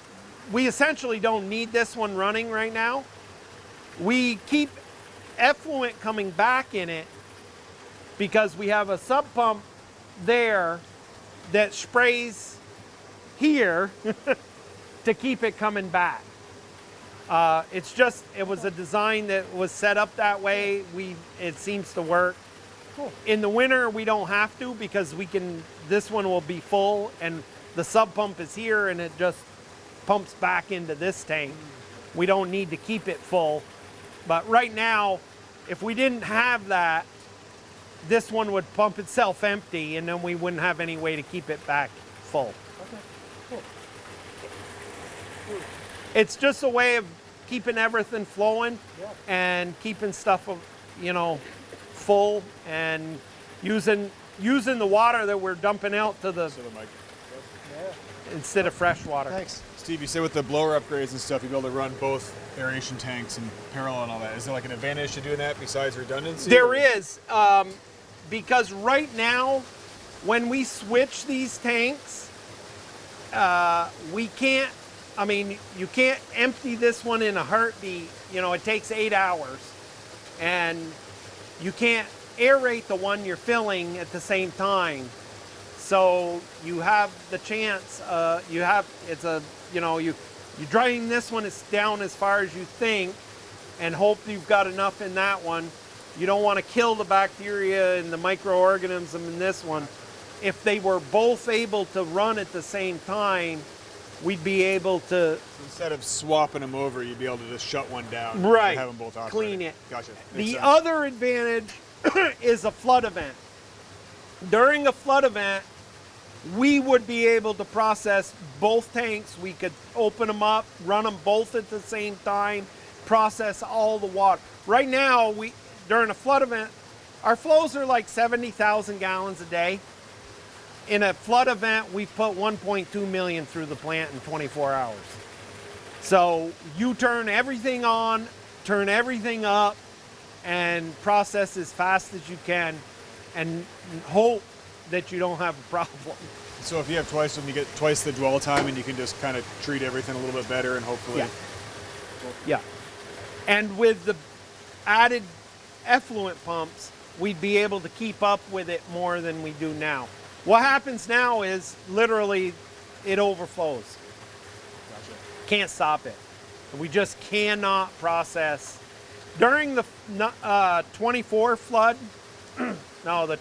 Speaker 3: essentially don't need this one running right now. We keep effluent coming back in it because we have a sub pump there that sprays here to keep it coming back. It was a design that was set up that way. It seems to work.
Speaker 2: Cool.
Speaker 3: In the winter, we don't have to because this one will be full and the sub pump is here and it just pumps back into this tank. We don't need to keep it full. But right now, if we didn't have that, this one would pump itself empty and then we wouldn't have any way to keep it back full.
Speaker 2: Okay. Cool.
Speaker 3: It's just a way of keeping everything flowing
Speaker 2: Yeah.
Speaker 3: and keeping stuff, full and using the water that we're dumping out to the instead of fresh water.
Speaker 2: Thanks.
Speaker 4: Steve, you said with the blower upgrades and stuff, you'll be able to run both aeration tanks in parallel and all that. Is there like an advantage to doing that besides redundancy?
Speaker 3: There is, because right now, when we switch these tanks, we can't, you can't empty this one in a heartbeat. It takes 8 hours. And you can't aerate the one you're filling at the same time. So you have the chance, you drain this one down as far as you think and hope you've got enough in that one. You don't want to kill the bacteria and the microorganism in this one. If they were both able to run at the same time, we'd be able to...
Speaker 4: Instead of swapping them over, you'd be able to just shut one down
Speaker 3: Right.
Speaker 4: and have them both operating.
Speaker 3: Clean it.
Speaker 4: Gotcha. Makes
Speaker 3: The
Speaker 4: sense.
Speaker 3: other advantage is a flood event. During a flood event, we would be able to process both tanks. We could open them up, run them both at the same time, process all the water. Right now, during a flood event, our flows are like 70,000 gallons a day. In a flood event, we put 1.2 million through the plant in 24 hours. So you turn everything on, turn everything up, and process as fast as you can and hope that you don't have a problem.
Speaker 4: So if you have twice of them, you get twice the dwell time and you can just kind of treat everything a little bit better and hopefully...
Speaker 3: Yeah. And with the added effluent pumps, we'd be able to keep up with it more than we do now. What happens now is literally it overflows.
Speaker 4: Gotcha.
Speaker 3: Can't stop it. We just cannot process. During the 24 flood, no, the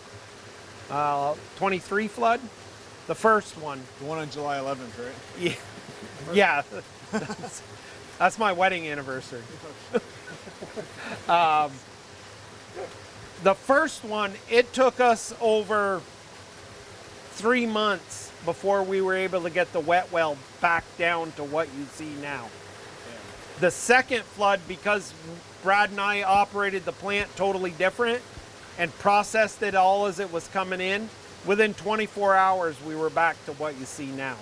Speaker 3: 23 flood, the first one.
Speaker 4: The one on July 11th, right?
Speaker 3: Yeah, yeah, that's my wedding anniversary. The first one, it took us over 3 months before we were able to get the wet well back down to what you see now. The second flood, because Brad and I operated the plant totally different and processed it all as it was coming in, within 24 hours we were back to what you see now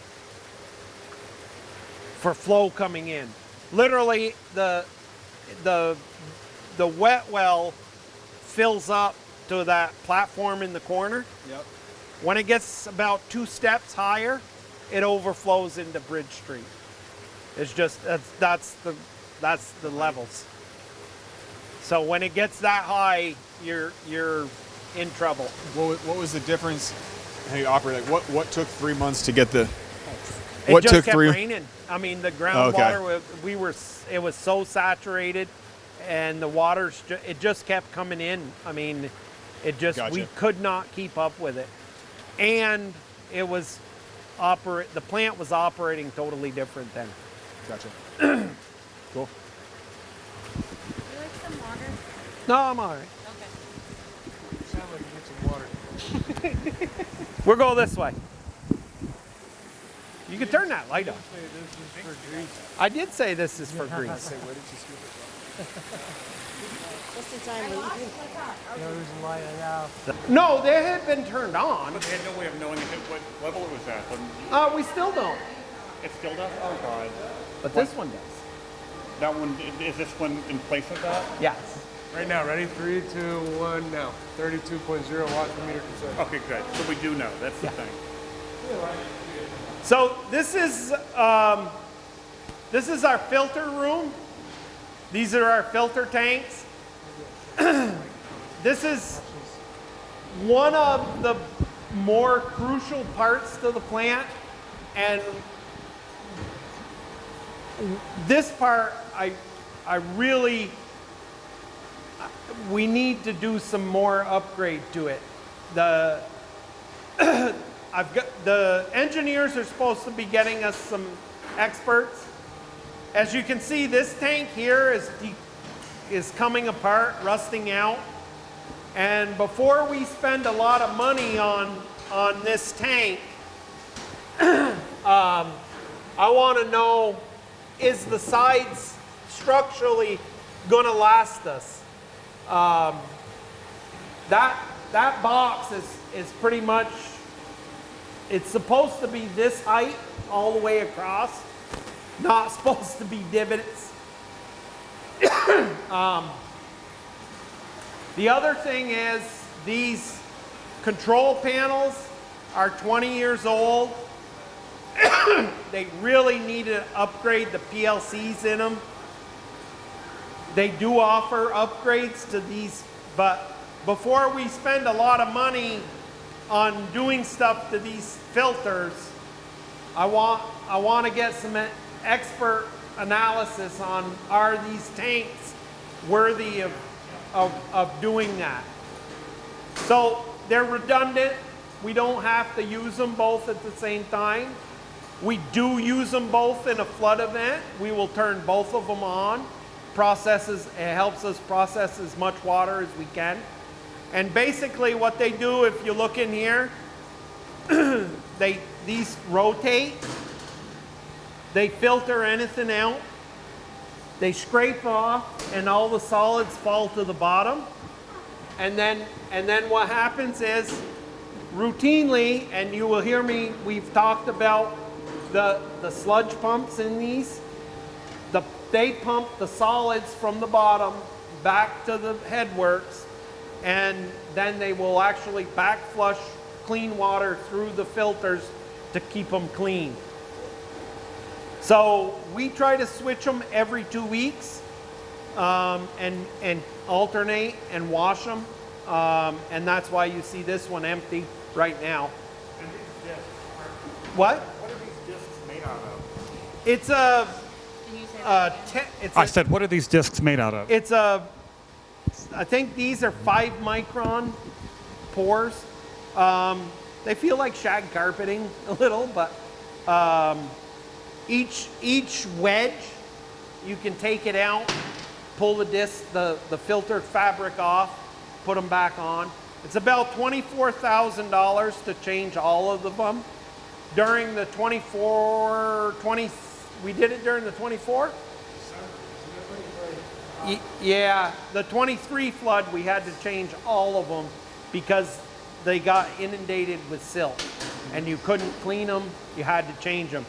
Speaker 3: for flow coming in. Literally, the wet well fills up to that platform in the corner.
Speaker 4: Yep.
Speaker 3: When it gets about 2 steps higher, it overflows into Bridge Street. It's just that's the levels. So when it gets that high, you're in trouble.
Speaker 4: What was the difference? How you operate? Like what took 3 months to get the?
Speaker 3: It
Speaker 4: What
Speaker 3: just
Speaker 4: took
Speaker 3: kept
Speaker 4: 3?
Speaker 3: raining. I mean, the groundwater, it was so saturated, and the water, it just kept coming in. I mean, it just,
Speaker 4: Gotcha.
Speaker 3: we could not keep up with it. And it was, the plant was operating totally different then.
Speaker 4: Gotcha. Cool.
Speaker 5: Would you like some water?
Speaker 3: No, I'm all right.
Speaker 5: Okay.
Speaker 2: Sound like you need some water.
Speaker 3: We'll go this way. You can turn that light on. I did say this is for grease.
Speaker 7: Just in time.
Speaker 2: No reason why now.
Speaker 3: No, they had been turned on.
Speaker 6: But they had no way of knowing what level it was at.
Speaker 3: We still don't.
Speaker 6: It still does? Oh, God.
Speaker 3: But this one does.
Speaker 6: That one, is this one in place of that?
Speaker 3: Yes.
Speaker 8: Right now, ready? 3, 2, 1, now. 32.0 watts per meter per second.
Speaker 6: Okay, good. So we do know. That's the thing.
Speaker 3: So this is our filter room. These are our filter tanks. This is one of the more crucial parts to the plant, and this part we need to do some more upgrade to it. The engineers are supposed to be getting us some experts. As you can see, this tank here is coming apart, rusting out. And before we spend a lot of money on this tank, I want to know, is the sides structurally going to last us? That box is pretty much, it's supposed to be this height all the way across, not supposed to be divots. The other thing is these control panels are 20 years old. They really need to upgrade the PLCs in them. They do offer upgrades to these, but before we spend a lot of money on doing stuff to these filters, I want to get some expert analysis on, are these tanks worthy of doing that. So they're redundant. We don't have to use them both at the same time. We do use them both in a flood event. We will turn both of them on. It helps us process as much water as we can. And basically what they do, if you look in here, these rotate. They filter anything out. They scrape off, and all the solids fall to the bottom. And then what happens is, routinely, and you will hear me, we've talked about the sludge pumps in these. They pump the solids from the bottom back to the headworks, and then they will actually back flush clean water through the filters to keep them clean. So we try to switch them every 2 weeks and alternate and wash them. And that's why you see this one empty right now.
Speaker 6: And these discs,
Speaker 3: What?
Speaker 6: what are these discs made out of?
Speaker 3: It's a,
Speaker 5: Can you say
Speaker 6: I said, what are these discs made out of?
Speaker 3: I think these are 5-micron pores. They feel like shag carpeting a little, but each wedge, you can take it out, pull the disc, the filtered fabric off, put them back on. It's about $24,000 to change all of them. During the 20, we did it during the 24? Yeah, the 23 flood, we had to change all of them because they got inundated with silt and you couldn't clean them, you had to change them.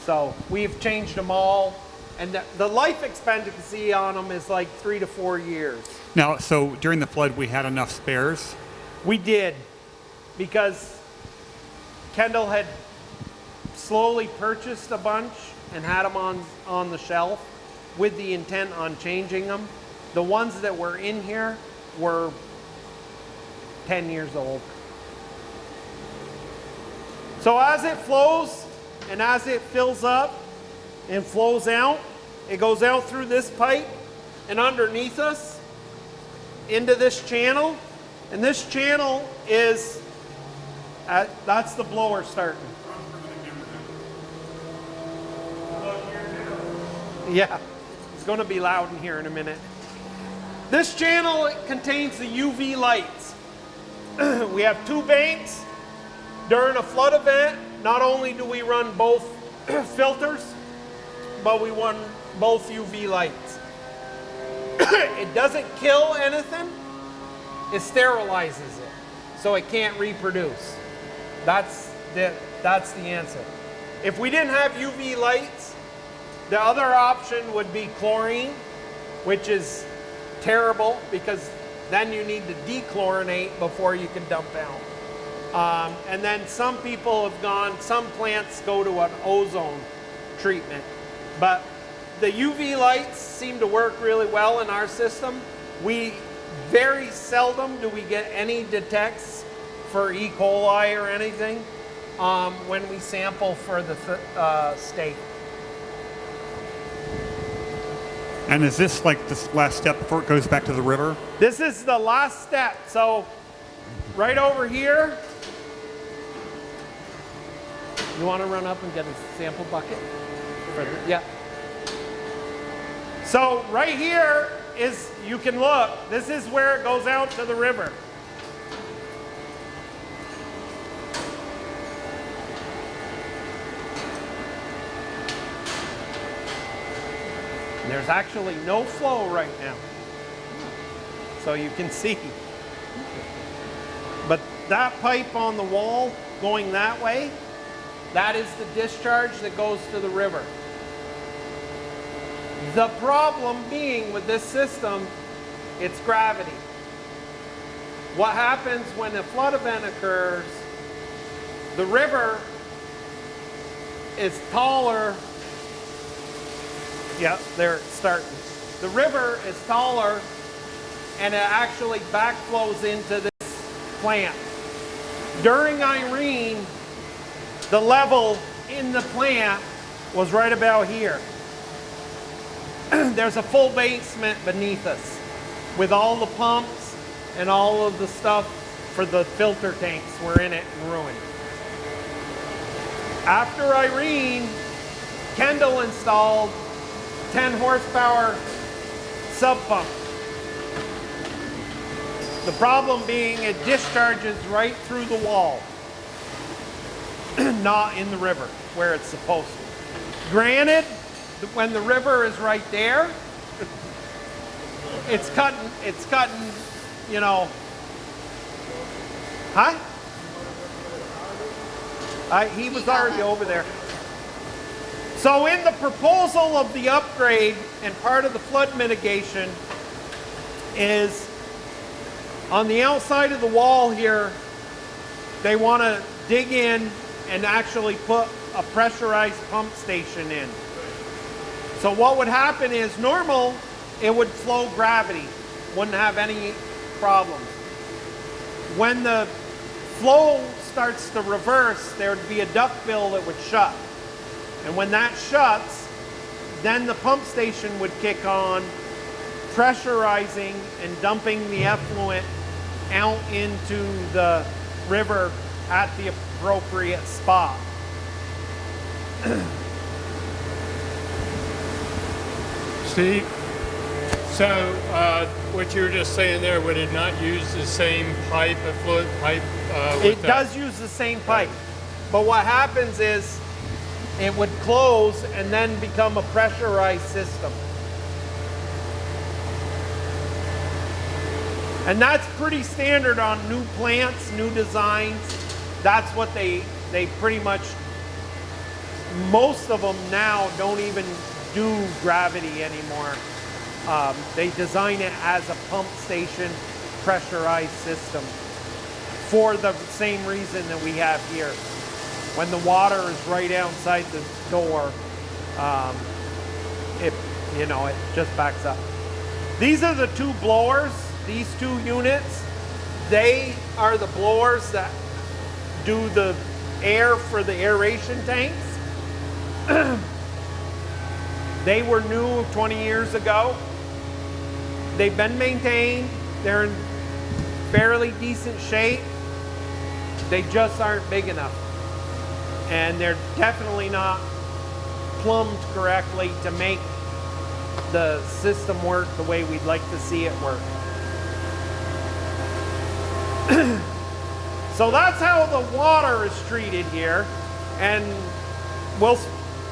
Speaker 3: So we've changed them all, and the life expectancy on them is like 3 to 4 years.
Speaker 6: Now, so during the flood, we had enough spares?
Speaker 3: We did, because Kendall had slowly purchased a bunch and had them on the shelf with the intent on changing them. The ones that were in here were 10 years old. So as it flows and as it fills up and flows out, it goes out through this pipe and underneath us into this channel. And this channel is, that's the blower starting. Yeah, it's going to be loud in here in a minute. This channel contains the UV lights. We have 2 banks. During a flood event, not only do we run both filters, but we run both UV lights. It doesn't kill anything, it sterilizes it, so it can't reproduce. That's the answer. If we didn't have UV lights, the other option would be chlorine, which is terrible because then you need to dechlorinate before you can dump out. And then some people have gone, some plants go to an ozone treatment. But the UV lights seem to work really well in our system. We very seldom do we get any detects for E. coli or anything when we sample for the state.
Speaker 6: And is this like this last step before it goes back to the river?
Speaker 3: This is the last step. So right over here, you want to run up and get a sample bucket? Yeah. So right here is, you can look, this is where it goes out to the river. There's actually no flow right now. So you can see. But that pipe on the wall going that way, that is the discharge that goes to the river. The problem being with this system, it's gravity. What happens when a flood event occurs, the river is taller. Yeah, there it's starting. The river is taller and it actually backflows into this plant. During Irene, the level in the plant was right about here. There's a full basement beneath us with all the pumps and all of the stuff for the filter tanks were in it and ruined. After Irene, Kendall installed 10 horsepower sub pump. The problem being it discharges right through the wall, not in the river where it's supposed to. Granted, when the river is right there, it's cutting, you know. Huh? He was already over there. So in the proposal of the upgrade and part of the flood mitigation is on the outside of the wall here, they want to dig in and actually put a pressurized pump station in. So what would happen is normal, it would flow gravity, wouldn't have any problems. When the flow starts to reverse, there would be a ductbill that would shut. And when that shuts, then the pump station would kick on, pressurizing and dumping the effluent out into the river at the appropriate spot.
Speaker 1: Steve, so what you were just saying there, would it not use the same pipe, a fluid pipe?
Speaker 3: It does use the same pipe, but what happens is it would close and then become a pressurized system. And that's pretty standard on new plants, new designs. That's what they pretty much, most of them now don't even do gravity anymore. They design it as a pump station pressurized system for the same reason that we have here. When the water is right outside the door, it just backs up. These are the two blowers, these two units. They are the blowers that do the air for the aeration tanks. They were new 20 years ago. They've been maintained. They're in fairly decent shape. They just aren't big enough. And they're definitely not plumbed correctly to make the system work the way we'd like to see it work. So that's how the water is treated here. And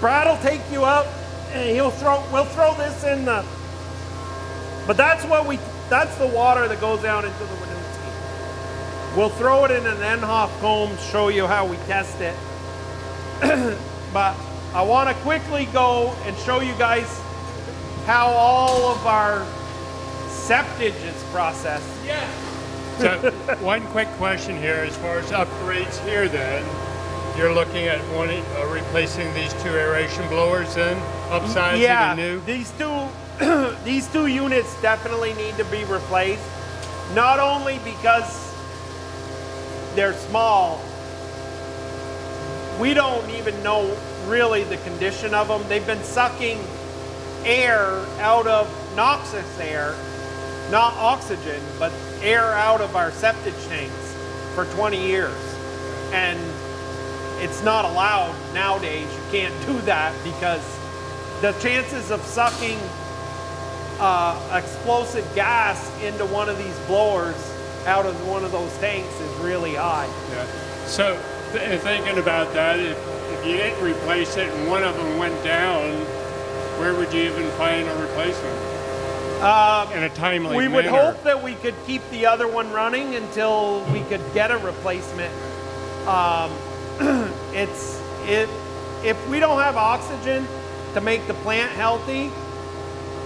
Speaker 3: Brad will take you out and we'll throw this in the, but that's the water that goes down into the Winooski. We'll throw it in an Enhoff comb, show you how we test it. But I want to quickly go and show you guys how all of our septage is processed.
Speaker 1: Yeah. So one quick question here, as far as upgrades here then, you're looking at replacing these two aeration blowers then, upsizing and new?
Speaker 3: These two units definitely need to be replaced. Not only because they're small, we don't even know really the condition of them. They've been sucking air out of noxious air, not oxygen, but air out of our septage tanks for 20 years. And it's not allowed nowadays. You can't do that because the chances of sucking explosive gas into one of these blowers out of one of those tanks is really high.
Speaker 1: Yeah. So thinking about that, if you didn't replace it and one of them went down, where would you even find a replacement? In a timely
Speaker 3: We would
Speaker 1: manner?
Speaker 3: hope that we could keep the other one running until we could get a replacement. If we don't have oxygen to make the plant healthy,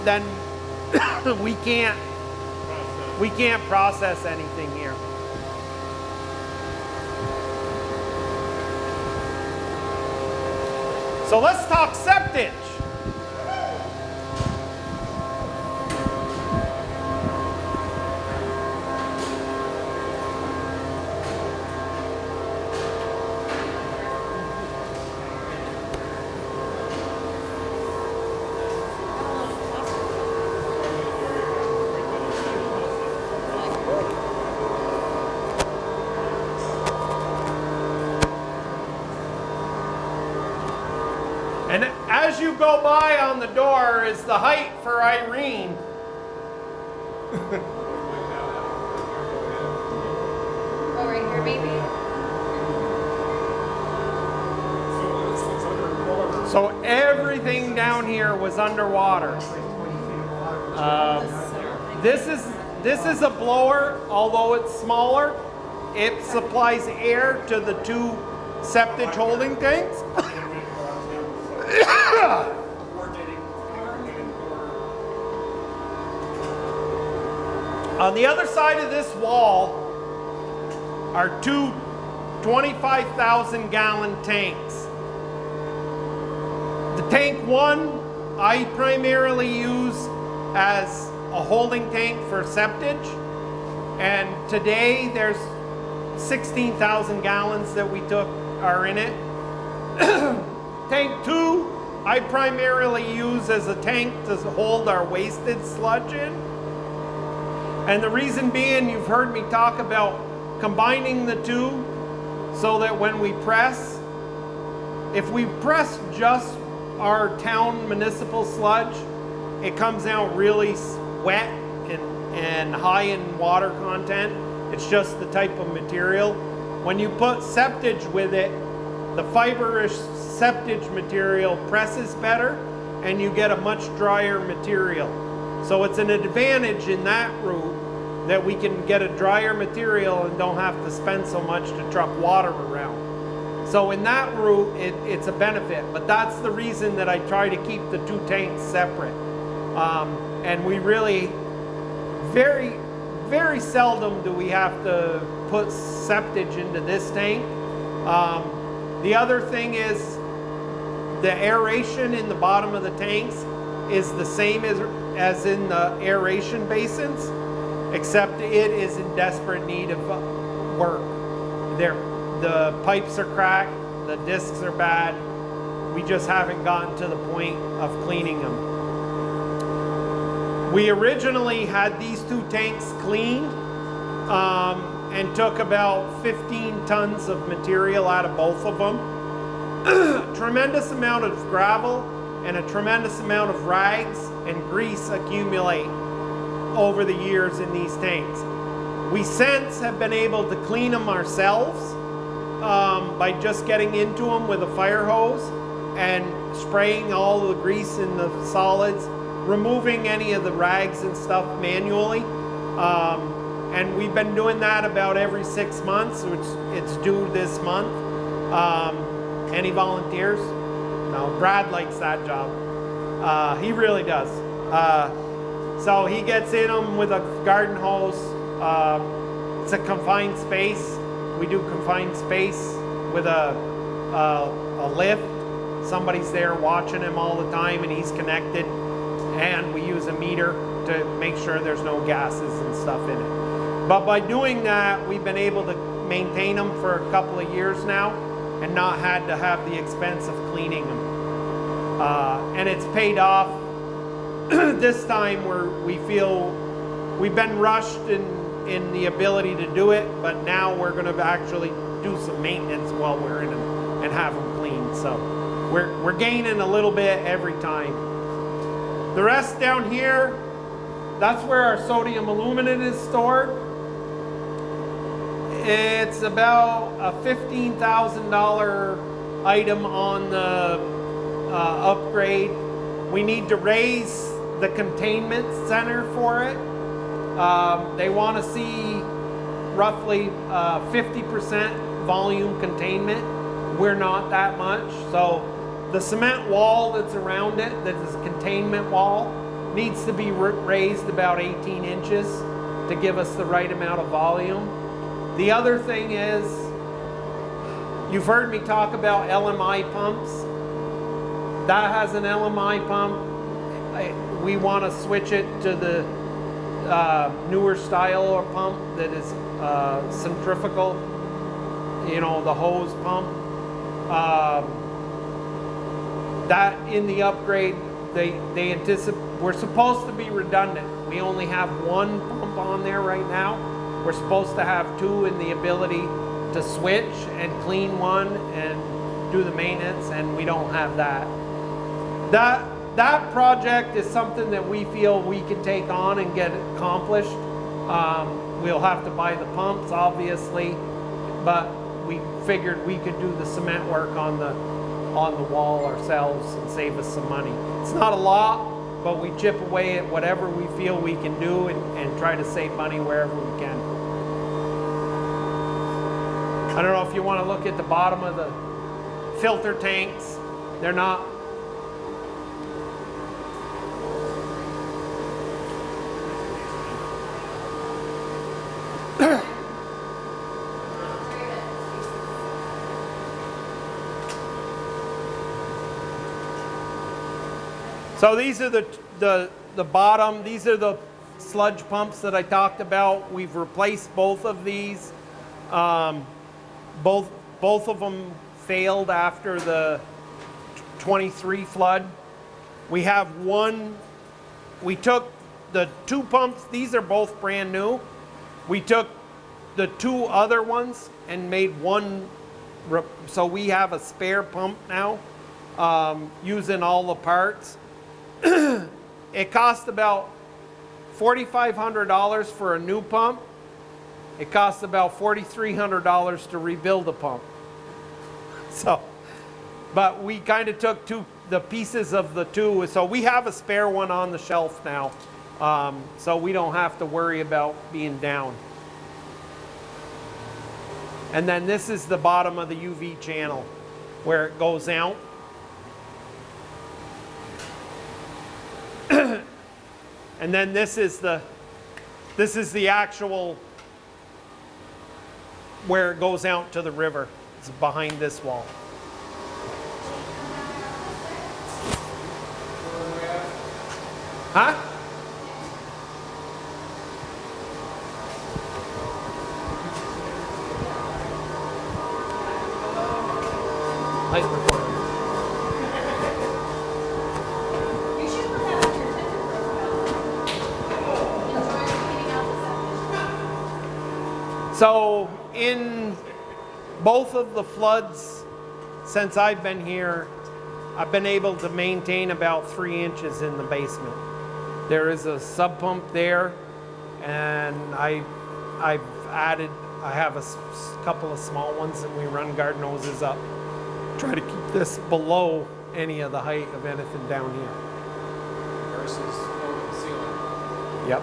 Speaker 3: then we can't process anything here. So let's talk septage. And as you go by on the door is the height for Irene.
Speaker 5: Oh, right here, maybe?
Speaker 3: So everything down here was underwater. This is a blower, although it's smaller. It supplies air to the two septage holding tanks. On the other side of this wall are two 25,000 gallon tanks. The tank one I primarily use as a holding tank for septage, and today there's 16,000 gallons that we took are in it. Tank 2 I primarily use as a tank to hold our wasted sludge in. And the reason being, you've heard me talk about combining the two so that when we press, if we press just our town municipal sludge, it comes out really wet and high in water content. It's just the type of material. When you put septage with it, the fibrous septage material presses better and you get a much drier material. So it's an advantage in that route that we can get a drier material and don't have to spend so much to truck water around. So in that route, it's a benefit, but that's the reason that I try to keep the two tanks separate. And we really, very, very seldom do we have to put septage into this tank. The other thing is the aeration in the bottom of the tanks is the same as in the aeration basins, except it is in desperate need of work. The pipes are cracked, the discs are bad. We just haven't gotten to the point of cleaning them. We originally had these two tanks cleaned and took about 15 tons of material out of both of them. Tremendous amount of gravel and a tremendous amount of rags and grease accumulate over the years in these tanks. We since have been able to clean them ourselves by just getting into them with a fire hose and spraying all the grease in the solids, removing any of the rags and stuff manually. And we've been doing that about every 6 months, which it's due this month. Any volunteers? No, Brad likes that job. He really does. So he gets in them with a garden hose. It's a confined space. We do confined space with a lift. Somebody's there watching him all the time and he's connected. And we use a meter to make sure there's no gases and stuff in it. But by doing that, we've been able to maintain them for a couple of years now and not had to have the expense of cleaning them. And it's paid off this time where we feel we've been rushed in the ability to do it, but now we're going to actually do some maintenance while we're in them and have them cleaned. So we're gaining a little bit every time. The rest down here, that's where our sodium aluminate is stored. It's about a $15,000 item on the upgrade. We need to raise the containment center for it. They want to see roughly 50% volume containment. We're not that much. So the cement wall that's around it, that is a containment wall, needs to be raised about 18 inches to give us the right amount of volume. The other thing is, you've heard me talk about LMI pumps. That has an LMI pump. We want to switch it to the newer style of pump that is centrifugal, you know, the hose pump. That in the upgrade, they anticipate, we're supposed to be redundant. We only have one pump on there right now. We're supposed to have two in the ability to switch and clean one and do the maintenance, and we don't have that. That project is something that we feel we can take on and get accomplished. We'll have to buy the pumps, obviously, but we figured we could do the cement work on the wall ourselves and save us some money. It's not a lot, but we chip away at whatever we feel we can do and try to save money wherever we can. I don't know if you want to look at the bottom of the filter tanks. They're not. So these are the bottom, these are the sludge pumps that I talked about. We've replaced both of these. Both of them failed after the 23 flood. We have one, we took the 2 pumps, these are both brand new. We took the 2 other ones and made one, so we have a spare pump now, using all the parts. It cost about $4,500 for a new pump. It costs about $4,300 to rebuild a pump. So, but we kind of took the pieces of the 2, so we have a spare one on the shelf now, so we don't have to worry about being down. And then this is the bottom of the UV channel where it goes out. And then this is the actual where it goes out to the river. It's behind this wall. Huh? Nice recording.
Speaker 5: You should put that on your Tinder profile. Enjoy cleaning out the septic.
Speaker 3: So in both of the floods since I've been here, I've been able to maintain about 3 inches in the basement. There is a sub pump there, and I have a couple of small ones, and we run garden hoses up. Try to keep this below any of the height of anything down here.
Speaker 4: Versus over the ceiling.
Speaker 3: Yep.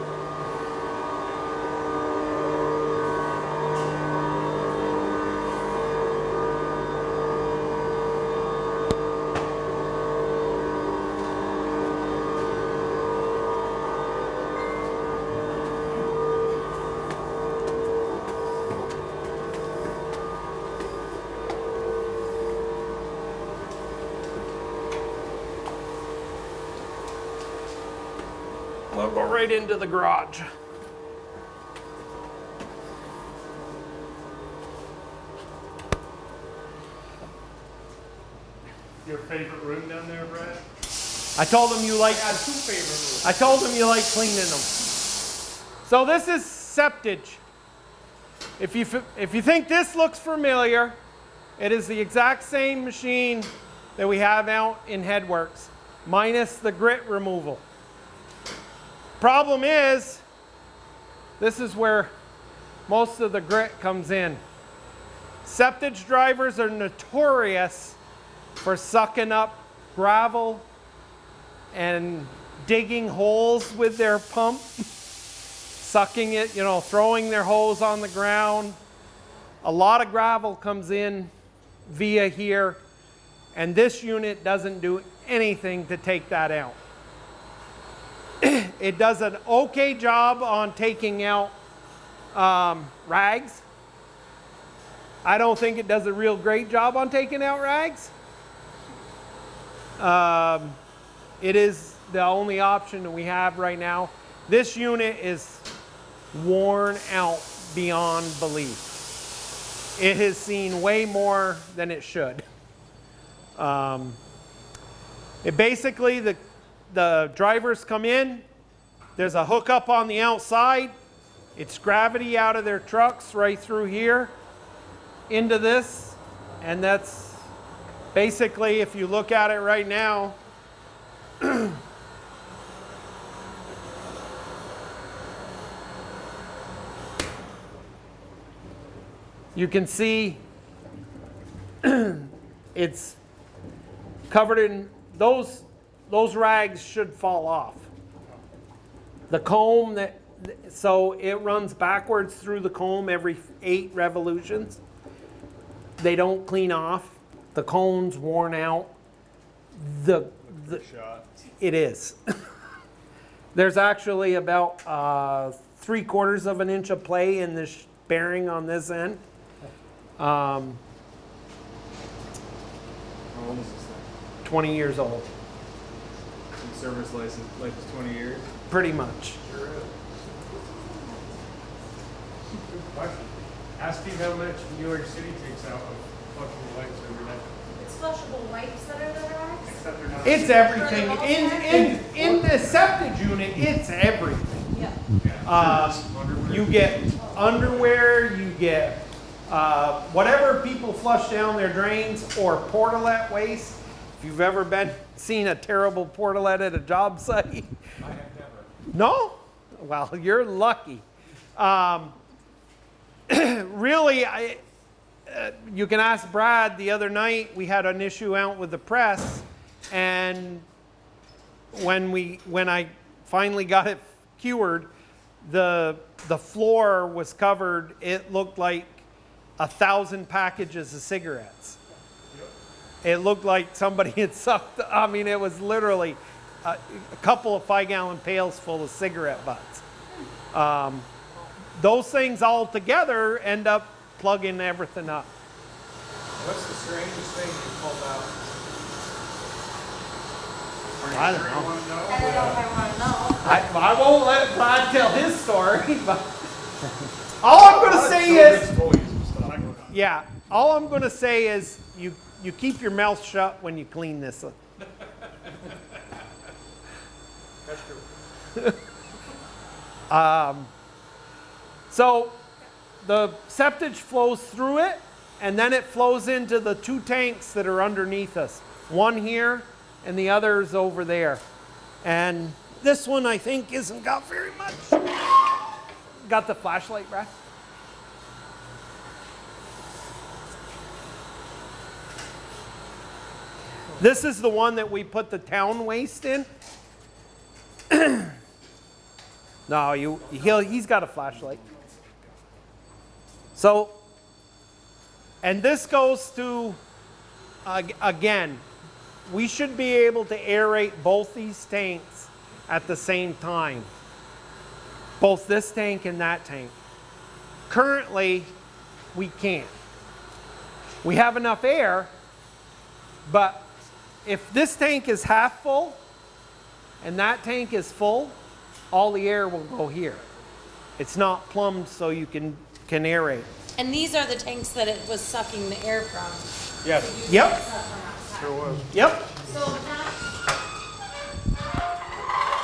Speaker 3: We'll go right into the garage.
Speaker 1: Your favorite room down there, Brad?
Speaker 3: I told him you like.
Speaker 4: I got 2 favorite rooms.
Speaker 3: I told him you like cleaning them. So this is Septage. If you think this looks familiar, it is the exact same machine that we have out in Headworks, minus the grit removal. Problem is, this is where most of the grit comes in. Septage drivers are notorious for sucking up gravel and digging holes with their pump, sucking it, throwing their hose on the ground. A lot of gravel comes in via here, and this unit doesn't do anything to take that out. It does an okay job on taking out rags. I don't think it does a real great job on taking out rags. It is the only option that we have right now. This unit is worn out beyond belief. It has seen way more than it should. It basically, the drivers come in, there's a hookup on the outside, it's gravity out of their trucks right through here into this, and that's basically, if you look at it right now, you can see it's covered in those rags should fall off. The comb so it runs backwards through the comb every 8 revolutions. They don't clean off. The comb's worn out. It is. There's actually about 3/4 of an inch of play in this bearing on this end.
Speaker 4: How old is this thing?
Speaker 3: 20 years old,
Speaker 4: And service life is 20 years.
Speaker 3: pretty much.
Speaker 1: Good question. Ask Steve how much New York City takes out of flushable wipes every day.
Speaker 5: It's flushable wipes that are the rags.
Speaker 3: It's everything. In the septic unit, it's everything. You get underwear, you get whatever people flush down their drains or portalette waste. If you've ever seen a terrible portalette at a job site. I have never. No? Well, you're lucky. Really, you can ask Brad. The other night we had an issue out with the press, and when I finally got it cured, the floor was covered. It looked like 1,000 packages of cigarettes. It looked like somebody had sucked. I mean, it was literally a couple of 5-gallon pails full of cigarette butts. Those things all together end up plugging everything up.
Speaker 4: What's the strangest thing you pulled out?
Speaker 3: I don't know.
Speaker 5: I don't know if I want to know.
Speaker 3: I won't let Brad tell his story, but all I'm going to say is, yeah, all I'm going to say is you keep your mouth shut when you clean this.
Speaker 4: That's true.
Speaker 3: So the septage flows through it, and then it flows into the 2 tanks that are underneath us. One here, and the other is over there. And this one, I think, isn't got very much. Got the flashlight, Brad? This is the one that we put the town waste in. No, he's got a flashlight. So, and this goes to, again, we should be able to aerate both these tanks at the same time. Both this tank and that tank. Currently, we can't. We have enough air, but if this tank is half full and that tank is full, all the air will go here. It's not plumbed so you can aerate.
Speaker 5: And these are the tanks that it was sucking the air from.
Speaker 4: Yes.
Speaker 3: Yep.
Speaker 4: Sure was.
Speaker 3: Yep.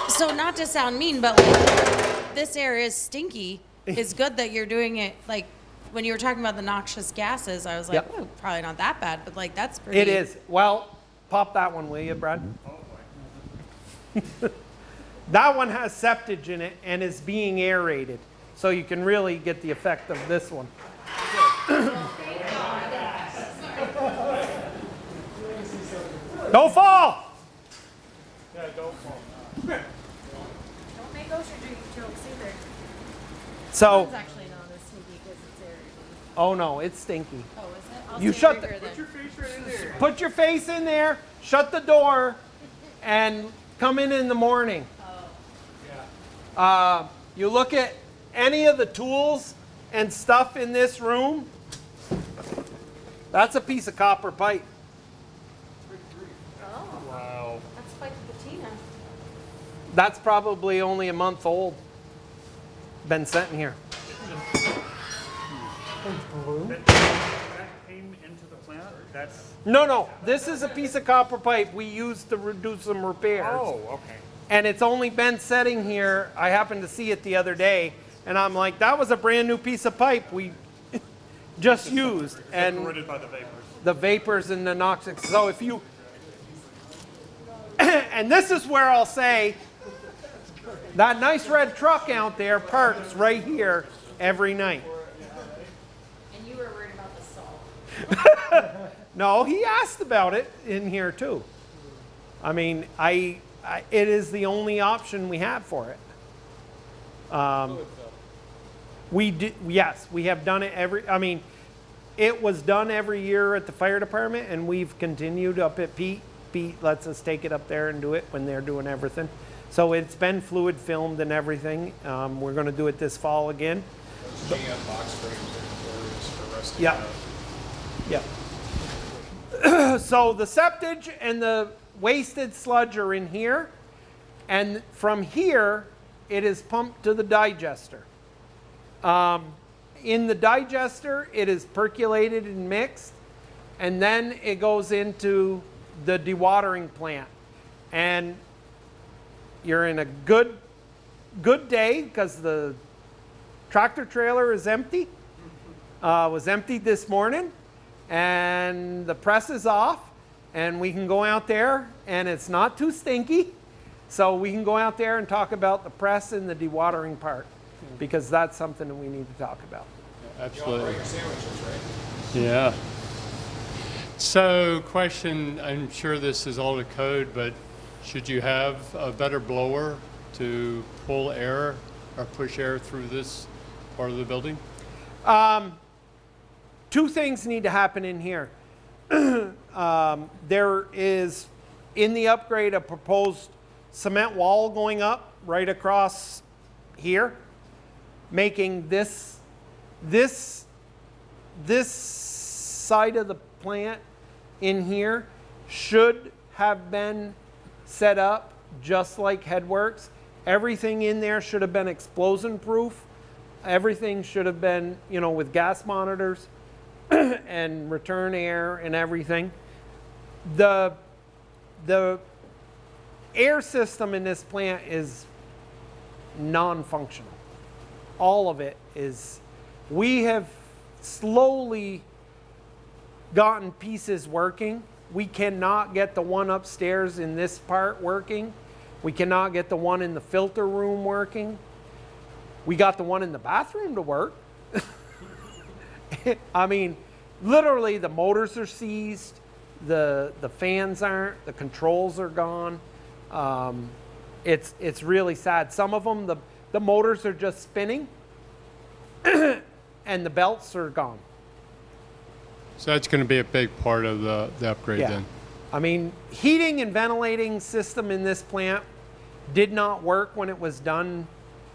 Speaker 5: So not to sound mean, but like this air is stinky. It's good that you're doing it. Like when you were talking about the noxious gases, I was like,
Speaker 3: Yep.
Speaker 5: oh, probably not that bad, but like that's pretty.
Speaker 3: It is. Well, pop that one, will you, Brad? That one has septage in it and is being aerated. So you can really get the effect of this one. Don't fall!
Speaker 4: Yeah, don't fall.
Speaker 5: Don't make ocean jokes either.
Speaker 3: So,
Speaker 5: It's actually not as stinky because it's air.
Speaker 3: oh no, it's stinky.
Speaker 5: Oh, is it? I'll
Speaker 3: You
Speaker 5: stay
Speaker 3: shut
Speaker 5: bigger then.
Speaker 4: Put your face right in there.
Speaker 3: Put your face in there, shut the door, and come in the morning. You look at any of the tools and stuff in this room, that's a piece of copper pipe.
Speaker 5: Oh,
Speaker 4: Wow.
Speaker 5: that's quite the patina.
Speaker 3: That's probably only a month old. Been sitting here.
Speaker 6: That came into the plant? That's,
Speaker 3: No, this is a piece of copper pipe we used to do some repairs.
Speaker 6: oh, okay.
Speaker 3: And it's only been sitting here. I happened to see it the other day, and I'm like, that was a brand new piece of pipe we just used. And
Speaker 6: Separated by the vapors.
Speaker 3: the vapors and the noxious. So if you, and this is where I'll say, that nice red truck out there parks right here every night.
Speaker 5: And you were worried about the salt.
Speaker 3: No, he asked about it in here too. I mean, it is the only option we have for it. Yes, we have done it it was done every year at the fire department, and we've continued up at Pete. Pete lets us take it up there and do it when they're doing everything. So it's been fluid filmed and everything. We're going to do it this fall again.
Speaker 4: GM box frames for resting
Speaker 3: Yeah.
Speaker 4: out.
Speaker 3: Yeah. So the septage and the wasted sludge are in here, and from here it is pumped to the digester. In the digester, it is percolated and mixed, and then it goes into the dewatering plant. And you're in a good day because the tractor trailer is empty. Was emptied this morning, and the press is off, and we can go out there, and it's not too stinky. So we can go out there and talk about the press and the dewatering part, because that's something that we need to talk about.
Speaker 1: Absolutely. Yeah. So question, I'm sure this is all to code, but should you have a better blower to pull air or push air through this part of the building?
Speaker 3: Two things need to happen in here. There is, in the upgrade, a proposed cement wall going up right across here, making this side of the plant in here should have been set up just like Headworks. Everything in there should have been explosion proof. Everything should have been, with gas monitors and return air and everything. The air system in this plant is non-functional. All of it is. We have slowly gotten pieces working. We cannot get the one upstairs in this part working. We cannot get the one in the filter room working. We got the one in the bathroom to work. I mean, literally the motors are seized, the fans aren't, the controls are gone. It's really sad. Some of them, the motors are just spinning and the belts are gone.
Speaker 1: So that's going to be a big part of the upgrade then.
Speaker 3: I mean, heating and ventilating system in this plant did not work when it was done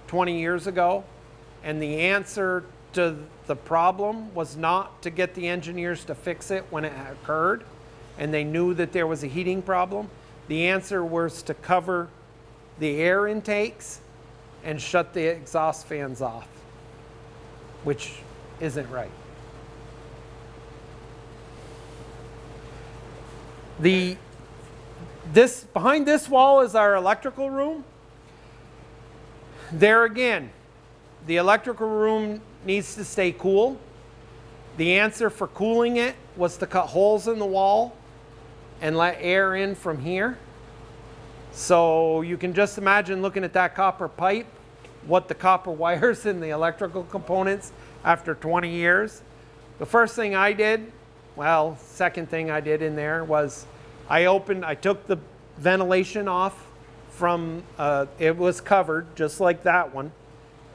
Speaker 3: 20 years ago. And the answer to the problem was not to get the engineers to fix it when it occurred, and they knew that there was a heating problem. The answer was to cover the air intakes and shut the exhaust fans off, which isn't right. Behind this wall is our electrical room. There again, the electrical room needs to stay cool. The answer for cooling it was to cut holes in the wall and let air in from here. So you can just imagine looking at that copper pipe, what the copper wires in the electrical components after 20 years. The first thing I did, second thing I did in there was I took the ventilation off from, it was covered just like that one.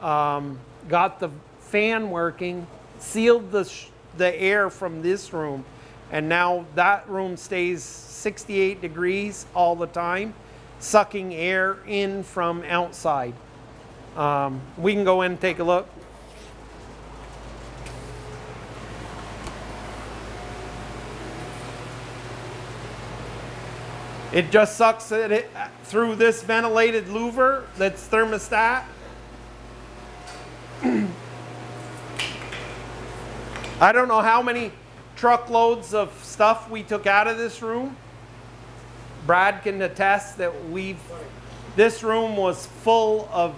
Speaker 3: Got the fan working, sealed the air from this room, and now that room stays 68 degrees all the time, sucking air in from outside. We can go in and take a look. It just sucks it through this ventilated louver that's thermostat. I don't know how many truckloads of stuff we took out of this room. Brad can attest that this room was full of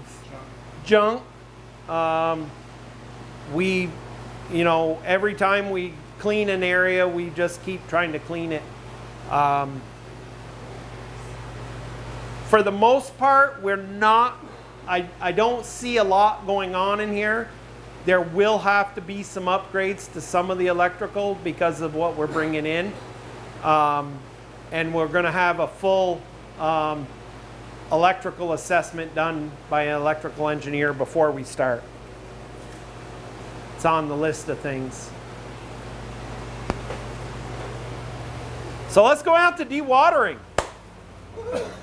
Speaker 3: junk. Every time we clean an area, we just keep trying to clean it. For the most part, I don't see a lot going on in here. There will have to be some upgrades to some of the electrical because of what we're bringing in. And we're going to have a full electrical assessment done by an electrical engineer before we start. It's on the list of things. So let's go out to dewatering.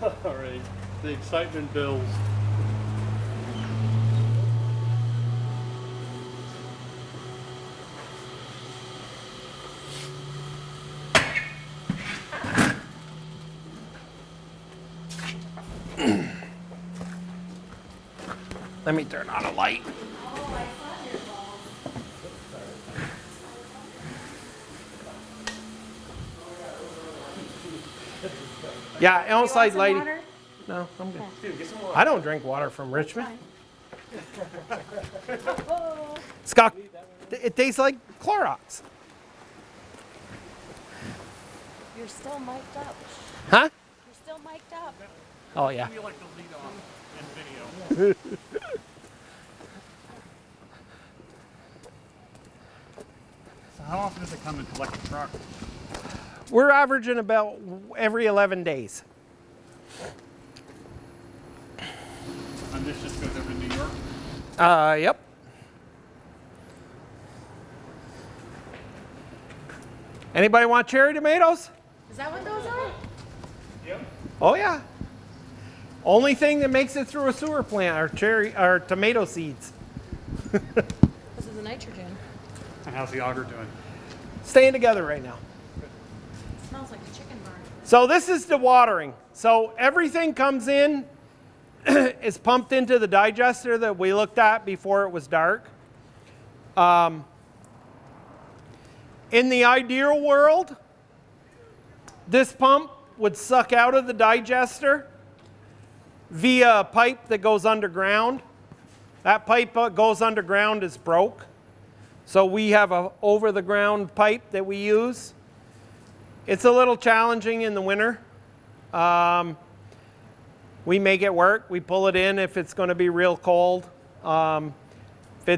Speaker 1: All right, the excitement builds.
Speaker 3: Let me turn on a light. Yeah,
Speaker 5: You want
Speaker 3: outside
Speaker 5: some
Speaker 3: lighting.
Speaker 5: water?
Speaker 3: No, I'm good. I don't drink water from Richmond. It's got, it tastes like Clorox.
Speaker 5: You're still mic'd up.
Speaker 3: Huh?
Speaker 5: You're still mic'd up.
Speaker 3: Oh, yeah.
Speaker 6: We like to lead off in video. So how often does it come and collect the truck?
Speaker 3: We're averaging about every 11 days.
Speaker 6: And this just goes over to New York?
Speaker 3: Yep. Anybody want cherry tomatoes?
Speaker 5: Is that what those are?
Speaker 3: Oh, yeah. Only thing that makes it through a sewer plant are tomato seeds.
Speaker 5: This is the nitrogen.
Speaker 6: And how's the auger doing?
Speaker 3: Staying together right now.
Speaker 5: It smells like a chicken barn.
Speaker 3: So this is the watering. So everything comes in, is pumped into the digester that we looked at before it was dark. In the ideal world, this pump would suck out of the digester via a pipe that goes underground. That pipe goes underground is broke. So we have a over the ground pipe that we use. It's a little challenging in the winter. We make it work. We pull it in if it's going to be real cold. If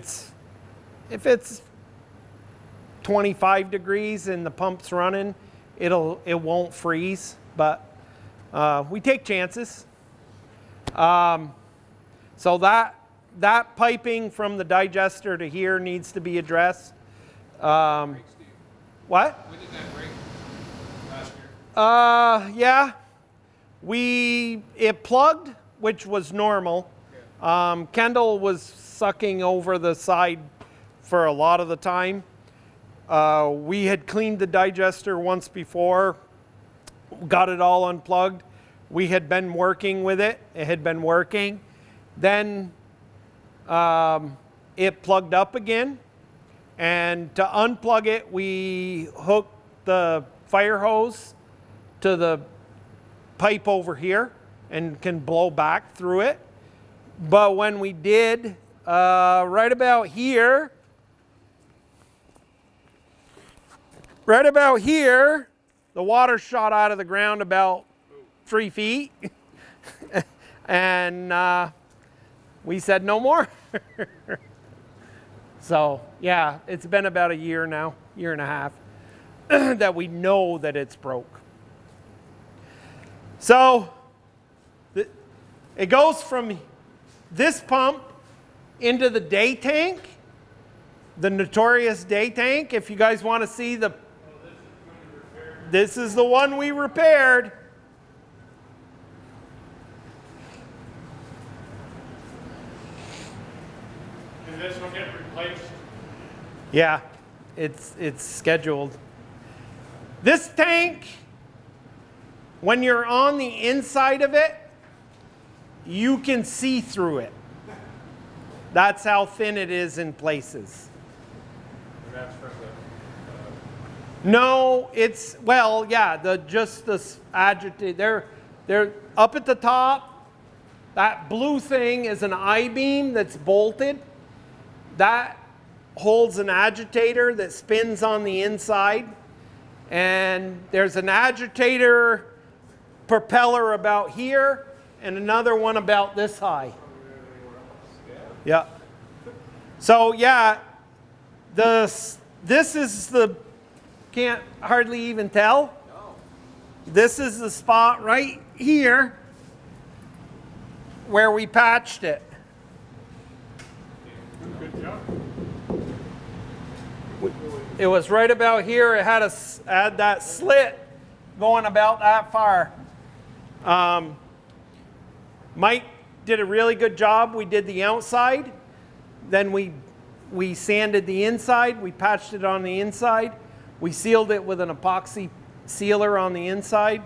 Speaker 3: it's 25 degrees and the pump's running, it won't freeze. But we take chances. So that piping from the digester to here needs to be addressed. What?
Speaker 4: When did that break last year?
Speaker 3: Yeah. It plugged, which was normal. Kendall was sucking over the side for a lot of the time. We had cleaned the digester once before, got it all unplugged. We had been working with it. It had been working. Then it plugged up again. And to unplug it, we hooked the fire hose to the pipe over here and can blow back through it. But when we did, right about here, the water shot out of the ground about 3 feet. And we said no more. So, yeah, it's been about a year now, year and a half, that we know that it's broke. So, it goes from this pump into the day tank, the notorious day tank. If you guys want to see this is the one we repaired.
Speaker 1: Did this one get replaced?
Speaker 3: Yeah, it's scheduled. This tank, when you're on the inside of it, you can see through it. That's how thin it is in places.
Speaker 4: And that's from the,
Speaker 3: No, it's, well, yeah, just the agitator. They're up at the top. That blue thing is an I-beam that's bolted. That holds an agitator that spins on the inside. And there's an agitator propeller about here and another one about this high. Yeah. So yeah, this is the, can't hardly even tell. This is the spot right here where we patched it.
Speaker 4: good job.
Speaker 3: It was right about here. It had that slit going about that far. Mike did a really good job. We did the outside. Then we sanded the inside. We patched it on the inside. We sealed it with an epoxy sealer on the inside.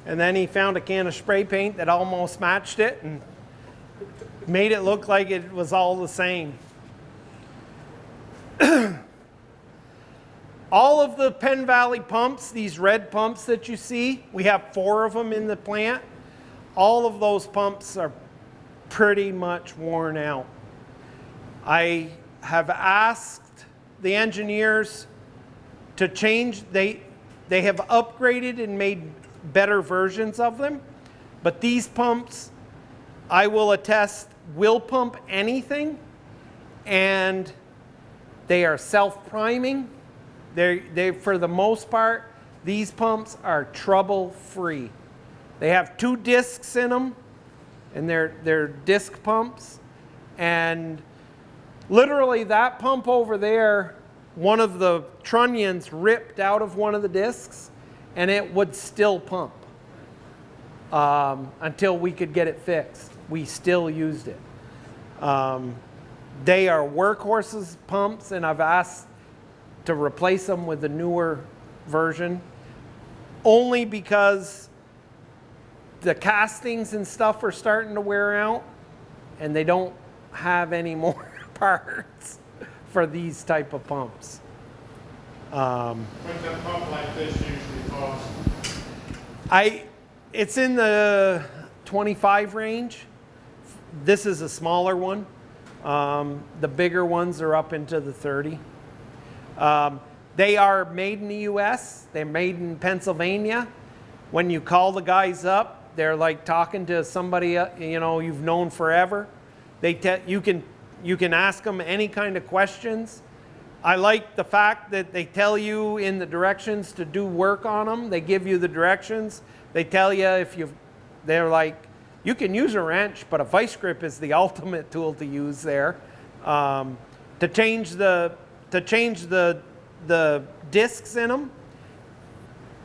Speaker 3: And then he found a can of spray paint that almost matched it and made it look like it was all the same. All of the Penn Valley pumps, these red pumps that you see, we have 4 of them in the plant. All of those pumps are pretty much worn out. I have asked the engineers to change, they have upgraded and made better versions of them, but these pumps, I will attest, will pump anything, and they are self-priming. They, for the most part, these pumps are trouble-free. They have 2 discs in them, and they're disc pumps. And literally that pump over there, one of the trunnions ripped out of one of the discs, and it would still pump until we could get it fixed. We still used it. They are workhorses pumps, and I've asked to replace them with the newer version, only because the castings and stuff are starting to wear out, and they don't have any more parts for these type of pumps.
Speaker 1: What's a pump like this usually cost?
Speaker 3: It's in the 25 range. This is a smaller one. The bigger ones are up into the 30. They are made in the U.S. They're made in Pennsylvania. When you call the guys up, they're like talking to somebody you've known forever. You can ask them any kind of questions. I like the fact that they tell you in the directions to do work on them. They give you the directions. They tell you they're like, you can use a wrench, but a vice grip is the ultimate tool to use there. To change the discs in them,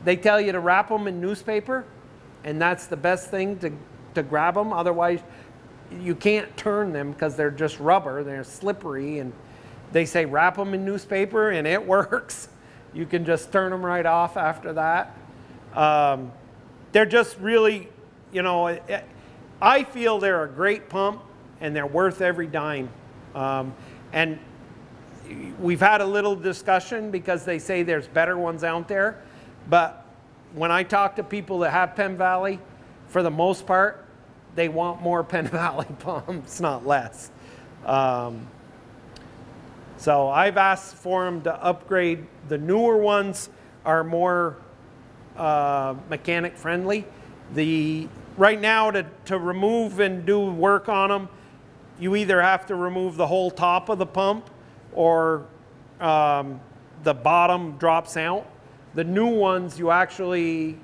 Speaker 3: they tell you to wrap them in newspaper, and that's the best thing to grab them. Otherwise, you can't turn them because they're just rubber. They're slippery, and they say wrap them in newspaper, and it works. You can just turn them right off after that. They're just really, I feel they're a great pump, and they're worth every dime. And we've had a little discussion because they say there's better ones out there. But when I talk to people that have Penn Valley, for the most part, they want more Penn Valley pumps, not less. So I've asked for them to upgrade. The newer ones are more mechanic friendly. Right now, to remove and do work on them, you either have to remove the whole top of the pump or the bottom drops out. The new ones, you actually,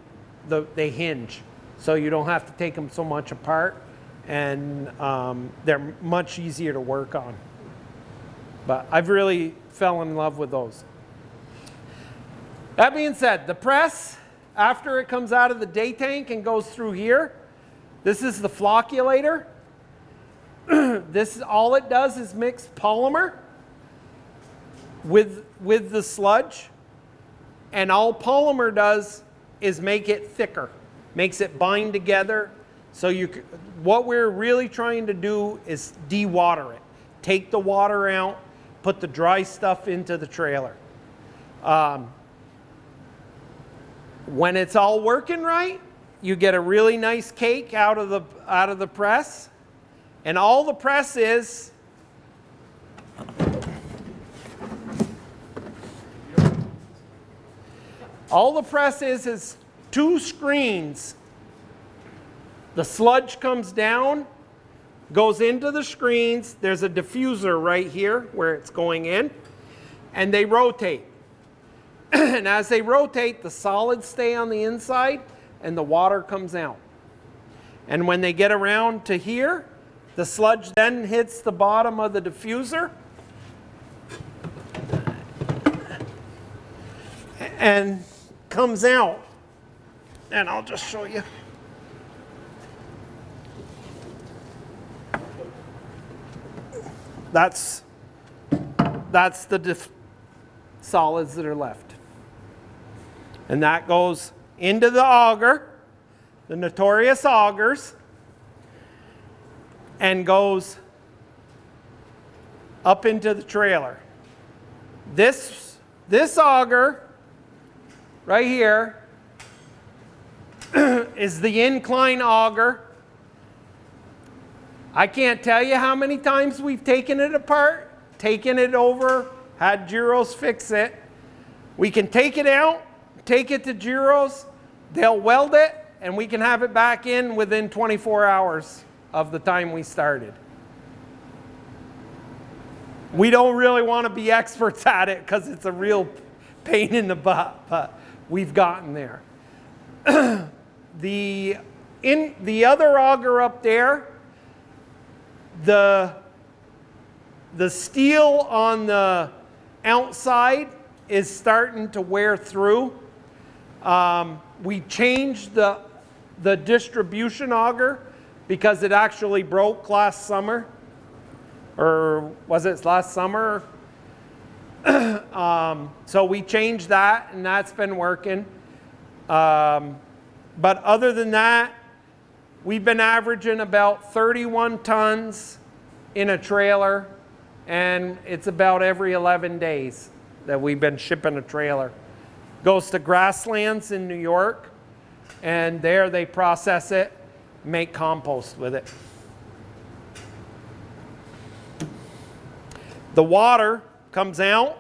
Speaker 3: they hinge, so you don't have to take them so much apart, and they're much easier to work on. But I've really fell in love with those. That being said, the press, after it comes out of the day tank and goes through here, this is the flocculator. This, all it does is mix polymer with the sludge, and all polymer does is make it thicker, makes it bind together. So what we're really trying to do is de-water it. Take the water out, put the dry stuff into the trailer. When it's all working right, you get a really nice cake out of the press, and all the press is is 2 screens. The sludge comes down, goes into the screens. There's a diffuser right here where it's going in, and they rotate. And as they rotate, the solids stay on the inside and the water comes out. And when they get around to here, the sludge then hits the bottom of the diffuser and comes out. And I'll just show you. That's the solids that are left. And that goes into the auger, the notorious augers, and goes up into the trailer. This this auger right here is the incline auger. I can't tell you how many times we've taken it apart, taken it over, had Giros fix it. We can take it out, take it to Giros, they'll weld it, and we can have it back in within 24 hours of the time we started. We don't really want to be experts at it because it's a real pain in the butt, but we've gotten there. The other auger up there, the steel on the outside is starting to wear through. We changed the distribution auger because it actually broke last summer. Or was it last summer? So we changed that, and that's been working. But other than that, we've been averaging about 31 tons in a trailer, and it's about every 11 days that we've been shipping a trailer. Goes to Grasslands in New York, and there they process it, make compost with it. The water comes out,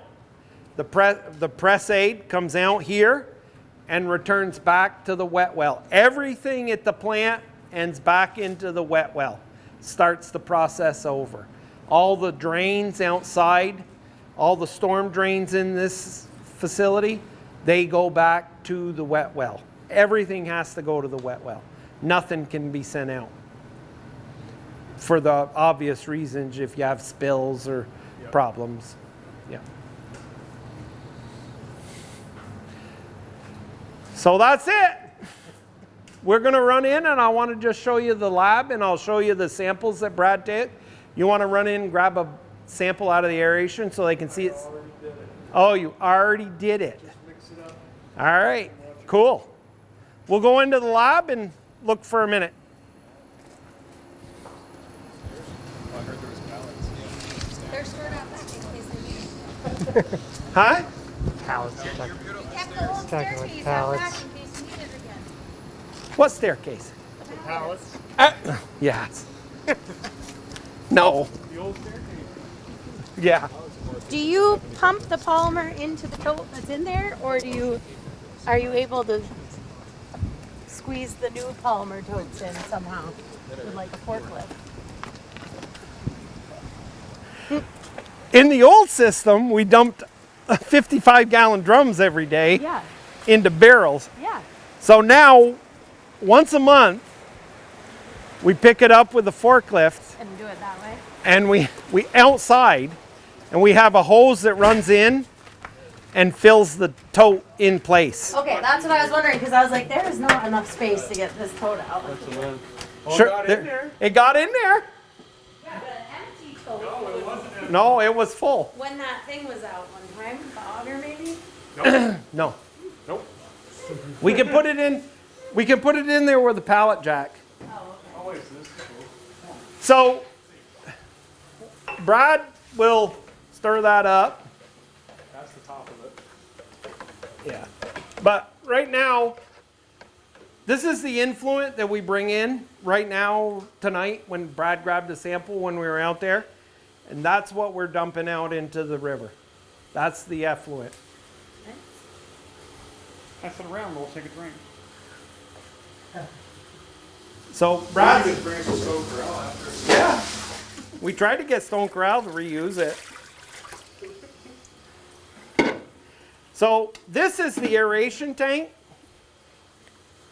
Speaker 3: the press aid comes out here and returns back to the wet well. Everything at the plant ends back into the wet well, starts the process over. All the drains outside, all the storm drains in this facility, they go back to the wet well. Everything has to go to the wet well. Nothing can be sent out. For the obvious reasons, if you have spills or problems. Yeah. So that's it. We're going to run in, and I want to just show you the lab, and I'll show you the samples that Brad did. You want to run in and grab a sample out of the aeration so they can see it? Oh, you already did it. All right, cool. We'll go into the lab and look for a minute.
Speaker 5: They're stored out back in case they need it.
Speaker 3: Huh?
Speaker 2: Pallets.
Speaker 5: We kept the old
Speaker 2: Talking like
Speaker 5: staircase out back
Speaker 2: pallets.
Speaker 5: in case you need it again.
Speaker 3: What staircase?
Speaker 2: Pallets.
Speaker 3: Yes. No.
Speaker 4: The old staircase.
Speaker 3: Yeah.
Speaker 5: Do you pump the polymer into the tote that's in there, or are you able to squeeze the new polymer totes in somehow with like a forklift?
Speaker 3: In the old system, we dumped 55-gallon drums every day
Speaker 5: Yeah,
Speaker 3: into barrels.
Speaker 5: yeah.
Speaker 3: So now, once a month, we pick it up with a forklift,
Speaker 5: And do it that way.
Speaker 3: and we outside, and we have a hose that runs in and fills the tote in place.
Speaker 5: Okay, that's what I was wondering, because I was like, there is not enough space to get this tote out.
Speaker 3: Sure,
Speaker 4: got in there.
Speaker 3: it got in there.
Speaker 5: Yeah, but an empty tote.
Speaker 3: No, it was full.
Speaker 5: When that thing was out one time, the auger maybe?
Speaker 3: No,
Speaker 4: Nope.
Speaker 3: we can put it in. We can put it in there with a pallet jack.
Speaker 5: Oh, okay.
Speaker 4: Oh, wait, so this is cool.
Speaker 3: So, Brad will stir that up.
Speaker 4: That's the top of it.
Speaker 3: Yeah. But right now, this is the influent that we bring in right now tonight when Brad grabbed a sample when we were out there. And that's what we're dumping out into the river. That's the effluent.
Speaker 6: Pass it around, we'll take a drink.
Speaker 3: So Brad,
Speaker 4: Bring some Stone Corral after.
Speaker 3: yeah, we tried to get Stone Corral to reuse it. So this is the aeration tank.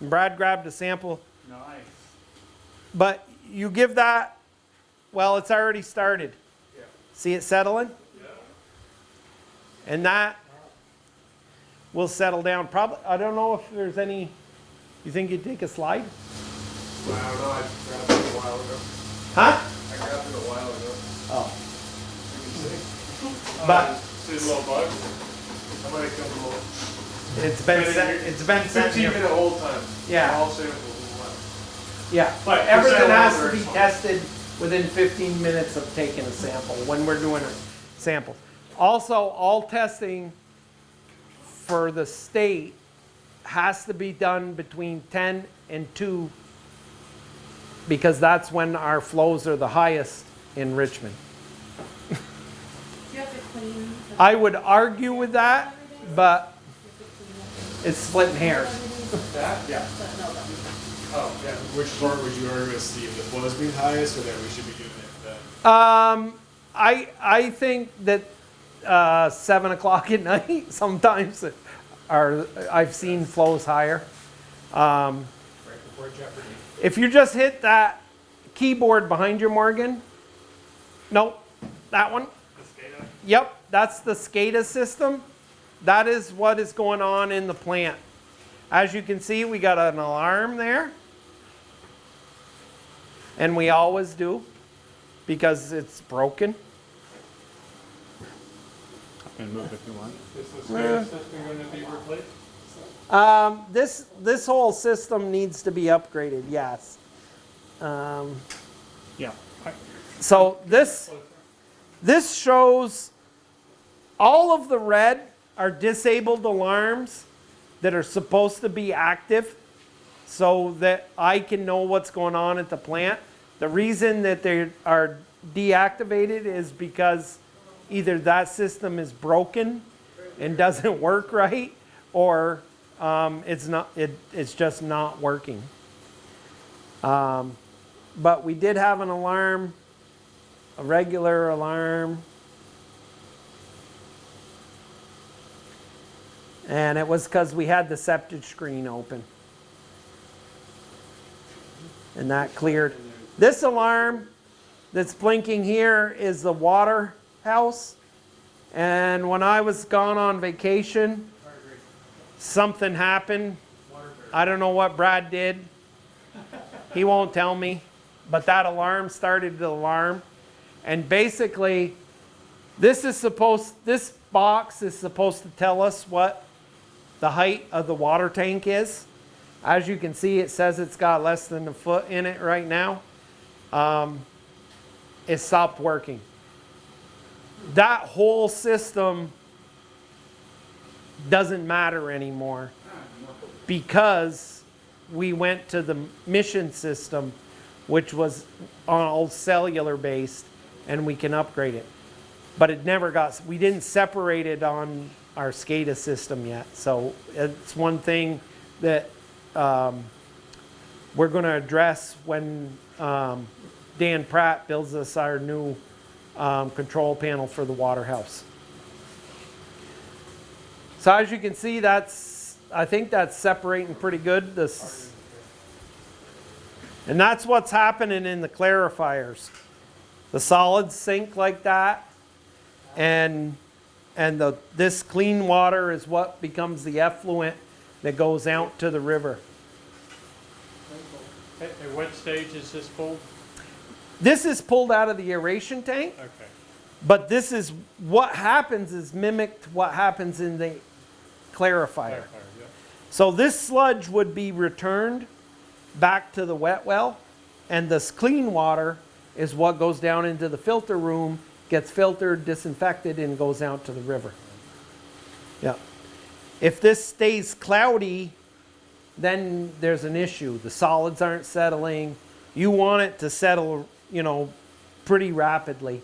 Speaker 3: Brad grabbed a sample,
Speaker 4: Nice.
Speaker 3: but you give that, well, it's already started.
Speaker 4: Yeah.
Speaker 3: See it settling?
Speaker 4: Yeah.
Speaker 3: And that will settle down. Probably, I don't know if there's any, you think you'd take a slide?
Speaker 4: Well, I don't know. I grabbed it a while ago.
Speaker 3: Huh?
Speaker 4: I grabbed it a while ago.
Speaker 3: Oh.
Speaker 4: You can see.
Speaker 3: But
Speaker 4: See the little bug? I might have come a little.
Speaker 3: it's been sent
Speaker 4: 15
Speaker 3: here.
Speaker 4: minute hold time.
Speaker 3: Yeah.
Speaker 4: All samples will left.
Speaker 3: Yeah,
Speaker 4: But
Speaker 3: everything
Speaker 4: percent
Speaker 3: has
Speaker 4: over
Speaker 3: to be
Speaker 4: is fine.
Speaker 3: tested within 15 minutes of taking a sample when we're doing a sample. Also, all testing for the state has to be done between 10 and 2 because that's when our flows are the highest in Richmond.
Speaker 5: Do you have to clean?
Speaker 3: I would argue with that, but it's splitting hairs.
Speaker 4: That? Yeah. Oh, yeah. Which part would you argue with, Steve? The flows being highest, or that we should be doing it then?
Speaker 3: I think that 7 o'clock at night sometimes I've seen flows higher.
Speaker 4: Right before Jeopardy.
Speaker 3: If you just hit that keyboard behind you, Morgan. Nope, that one. Yep, that's the SCADA system. That is what is going on in the plant. As you can see, we got an alarm there. And we always do because it's broken.
Speaker 6: And move if you want.
Speaker 1: Is the SCADA system going to be replaced?
Speaker 3: This whole system needs to be upgraded, yes.
Speaker 6: Yeah.
Speaker 3: So this shows all of the red are disabled alarms that are supposed to be active so that I can know what's going on at the plant. The reason that they are deactivated is because either that system is broken and doesn't work right, or it's just not working. But we did have an alarm, a regular alarm, and it was because we had the septage screen open, and that cleared. This alarm that's blinking here is the water house, and when I was gone on vacation, something happened. I don't know what Brad did. He won't tell me, but that alarm started the alarm, and basically this box is supposed to tell us what the height of the water tank is. As you can see, it says it's got less than a foot in it right now. It stopped working. That whole system doesn't matter anymore because we went to the mission system, which was all cellular based, and we can upgrade it. But it never we didn't separate it on our SCADA system yet. So it's one thing that we're going to address when Dan Pratt builds us our new control panel for the water house. So as you can see, I think that's separating pretty good. And that's what's happening in the clarifiers. The solids sink like that, and this clean water is what becomes the effluent that goes out to the river.
Speaker 1: At what stage is this pulled?
Speaker 3: This is pulled out of the aeration tank,
Speaker 1: Okay.
Speaker 3: but this is what happens is mimicked what happens in the clarifier.
Speaker 1: Clarifier, yeah.
Speaker 3: So this sludge would be returned back to the wet well, and this clean water is what goes down into the filter room, gets filtered, disinfected, and goes out to the river. Yeah. If this stays cloudy, then there's an issue. The solids aren't settling. You want it to settle, pretty rapidly,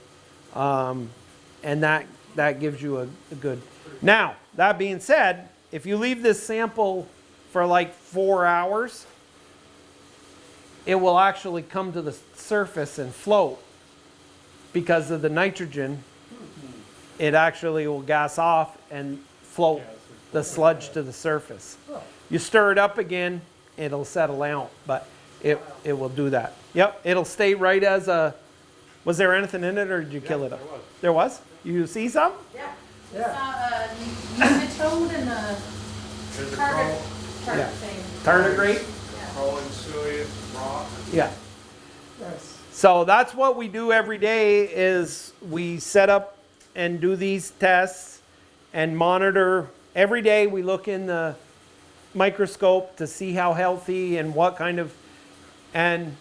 Speaker 3: and that gives you a good. Now, that being said, if you leave this sample for like 4 hours, it will actually come to the surface and float because of the nitrogen. It actually will gas off and float the sludge to the surface. You stir it up again, it'll settle out, but it will do that. Yep, it'll stay right as a. Was there anything in it, or did you kill it up? There was. You see some?
Speaker 5: Yeah. Nematode and a target thing.
Speaker 3: Tardigrade?
Speaker 4: Colin, ciliate, rock.
Speaker 3: Yeah. So that's what we do every day is we set up and do these tests and monitor. Every day we look in the microscope to see how healthy and what kind of, and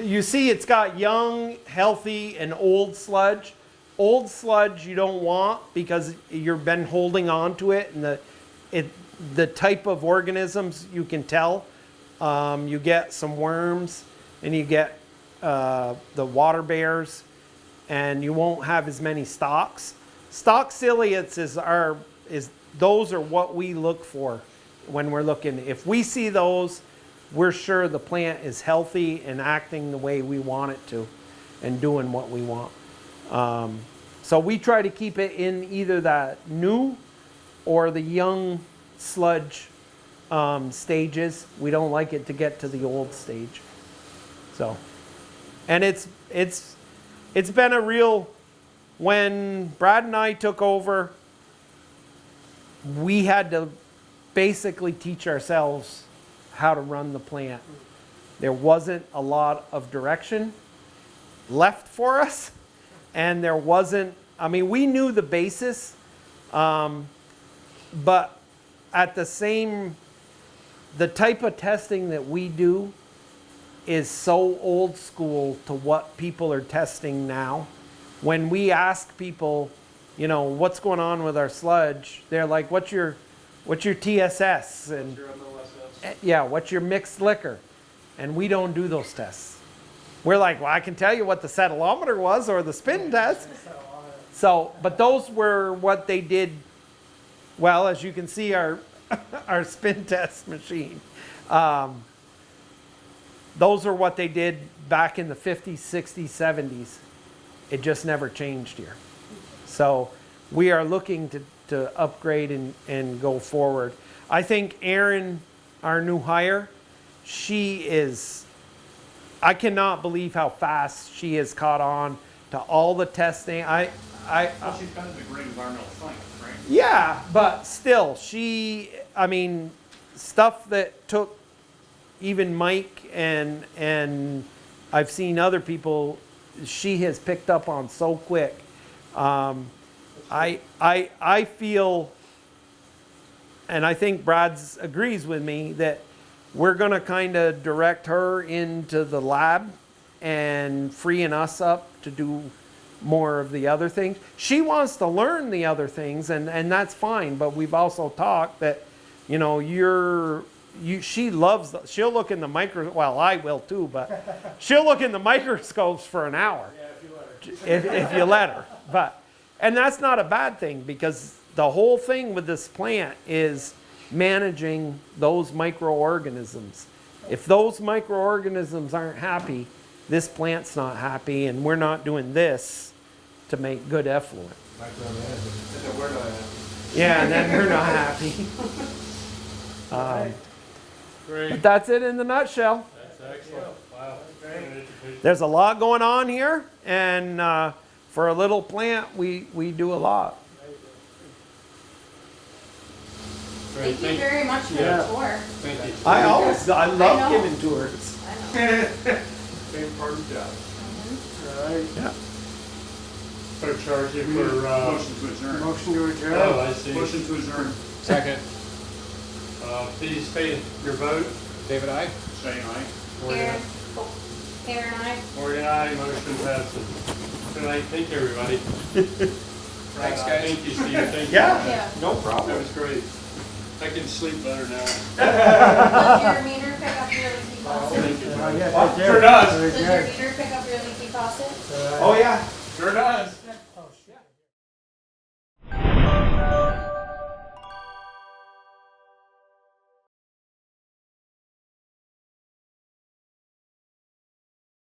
Speaker 3: you see it's got young, healthy, and old sludge. Old sludge you don't want because you've been holding on to it, and the type of organisms you can tell. You get some worms, and you get the water bears, and you won't have as many stalks. Stalk ciliates those are what we look for when we're looking. If we see those, we're sure the plant is healthy and acting the way we want it to, and doing what we want. So we try to keep it in either that new or the young sludge stages. We don't like it to get to the old stage. So, and it's been a real, when Brad and I took over, we had to basically teach ourselves how to run the plant. There wasn't a lot of direction left for us, and there wasn't, I mean, we knew the basis, but at the same, the type of testing that we do is so old school to what people are testing now. When we ask people, you know, what's going on with our sludge, they're like, what's your TSS? And yeah, what's your mixed liquor? And we don't do those tests. We're like, well, I can tell you what the settleometer was or the spin test. So, but those were what they did. Well, as you can see, our spin test machine. Those are what they did back in the 50s, 60s, 70s. It just never changed here. So we are looking to upgrade and go forward. I think Erin, our new hire, I cannot believe how fast she has caught on to all the testing.
Speaker 6: Well, she's kind of a great environmental science, right?
Speaker 3: Yeah, but still, stuff that took even Mike and I've seen other people, she has picked up on so quick. I feel, and I think Brad agrees with me, that we're going to kind of direct her into the lab and freeing us up to do more of the other things. She wants to learn the other things, and that's fine, but we've also talked that, you know, she loves, she'll look in the well, I will too, but she'll look in the microscopes for an hour. If you let her. But, and that's not a bad thing, because the whole thing with this plant is managing those microorganisms. If those microorganisms aren't happy, this plant's not happy, and we're not doing this to make good effluent. Yeah, and then we're not happy.
Speaker 1: Great.
Speaker 3: But that's it in the nutshell.
Speaker 1: That's excellent. Wow.
Speaker 3: There's a lot going on here, and for a little plant, we do a lot.
Speaker 5: Thank you very much for the tour.
Speaker 1: Thank you.
Speaker 3: I love
Speaker 5: I know.
Speaker 3: giving tours.
Speaker 4: Same part of the job.
Speaker 3: Yeah.
Speaker 1: Better charge you for,
Speaker 6: Motion to adjourn.
Speaker 8: Motion to adjourn.
Speaker 1: oh, I see.
Speaker 6: Motion to adjourn.
Speaker 7: Second.
Speaker 1: Please state your vote.
Speaker 7: David, aye?
Speaker 6: Shane, aye.
Speaker 5: Aaron, Aaron and I.
Speaker 1: Morgan, aye. Motion passes. Good night. Thank you, everybody.
Speaker 7: Thanks, guys.
Speaker 1: Thank you, Steve. Thank you.
Speaker 3: Yeah, no
Speaker 1: That
Speaker 3: problem.
Speaker 1: was great. I can sleep better now.
Speaker 5: Does your meter pick up your leaky faucet?
Speaker 1: Thank you.
Speaker 3: Sure does.
Speaker 5: Does your meter pick up your leaky faucet?
Speaker 3: Oh, yeah.
Speaker 1: Sure does.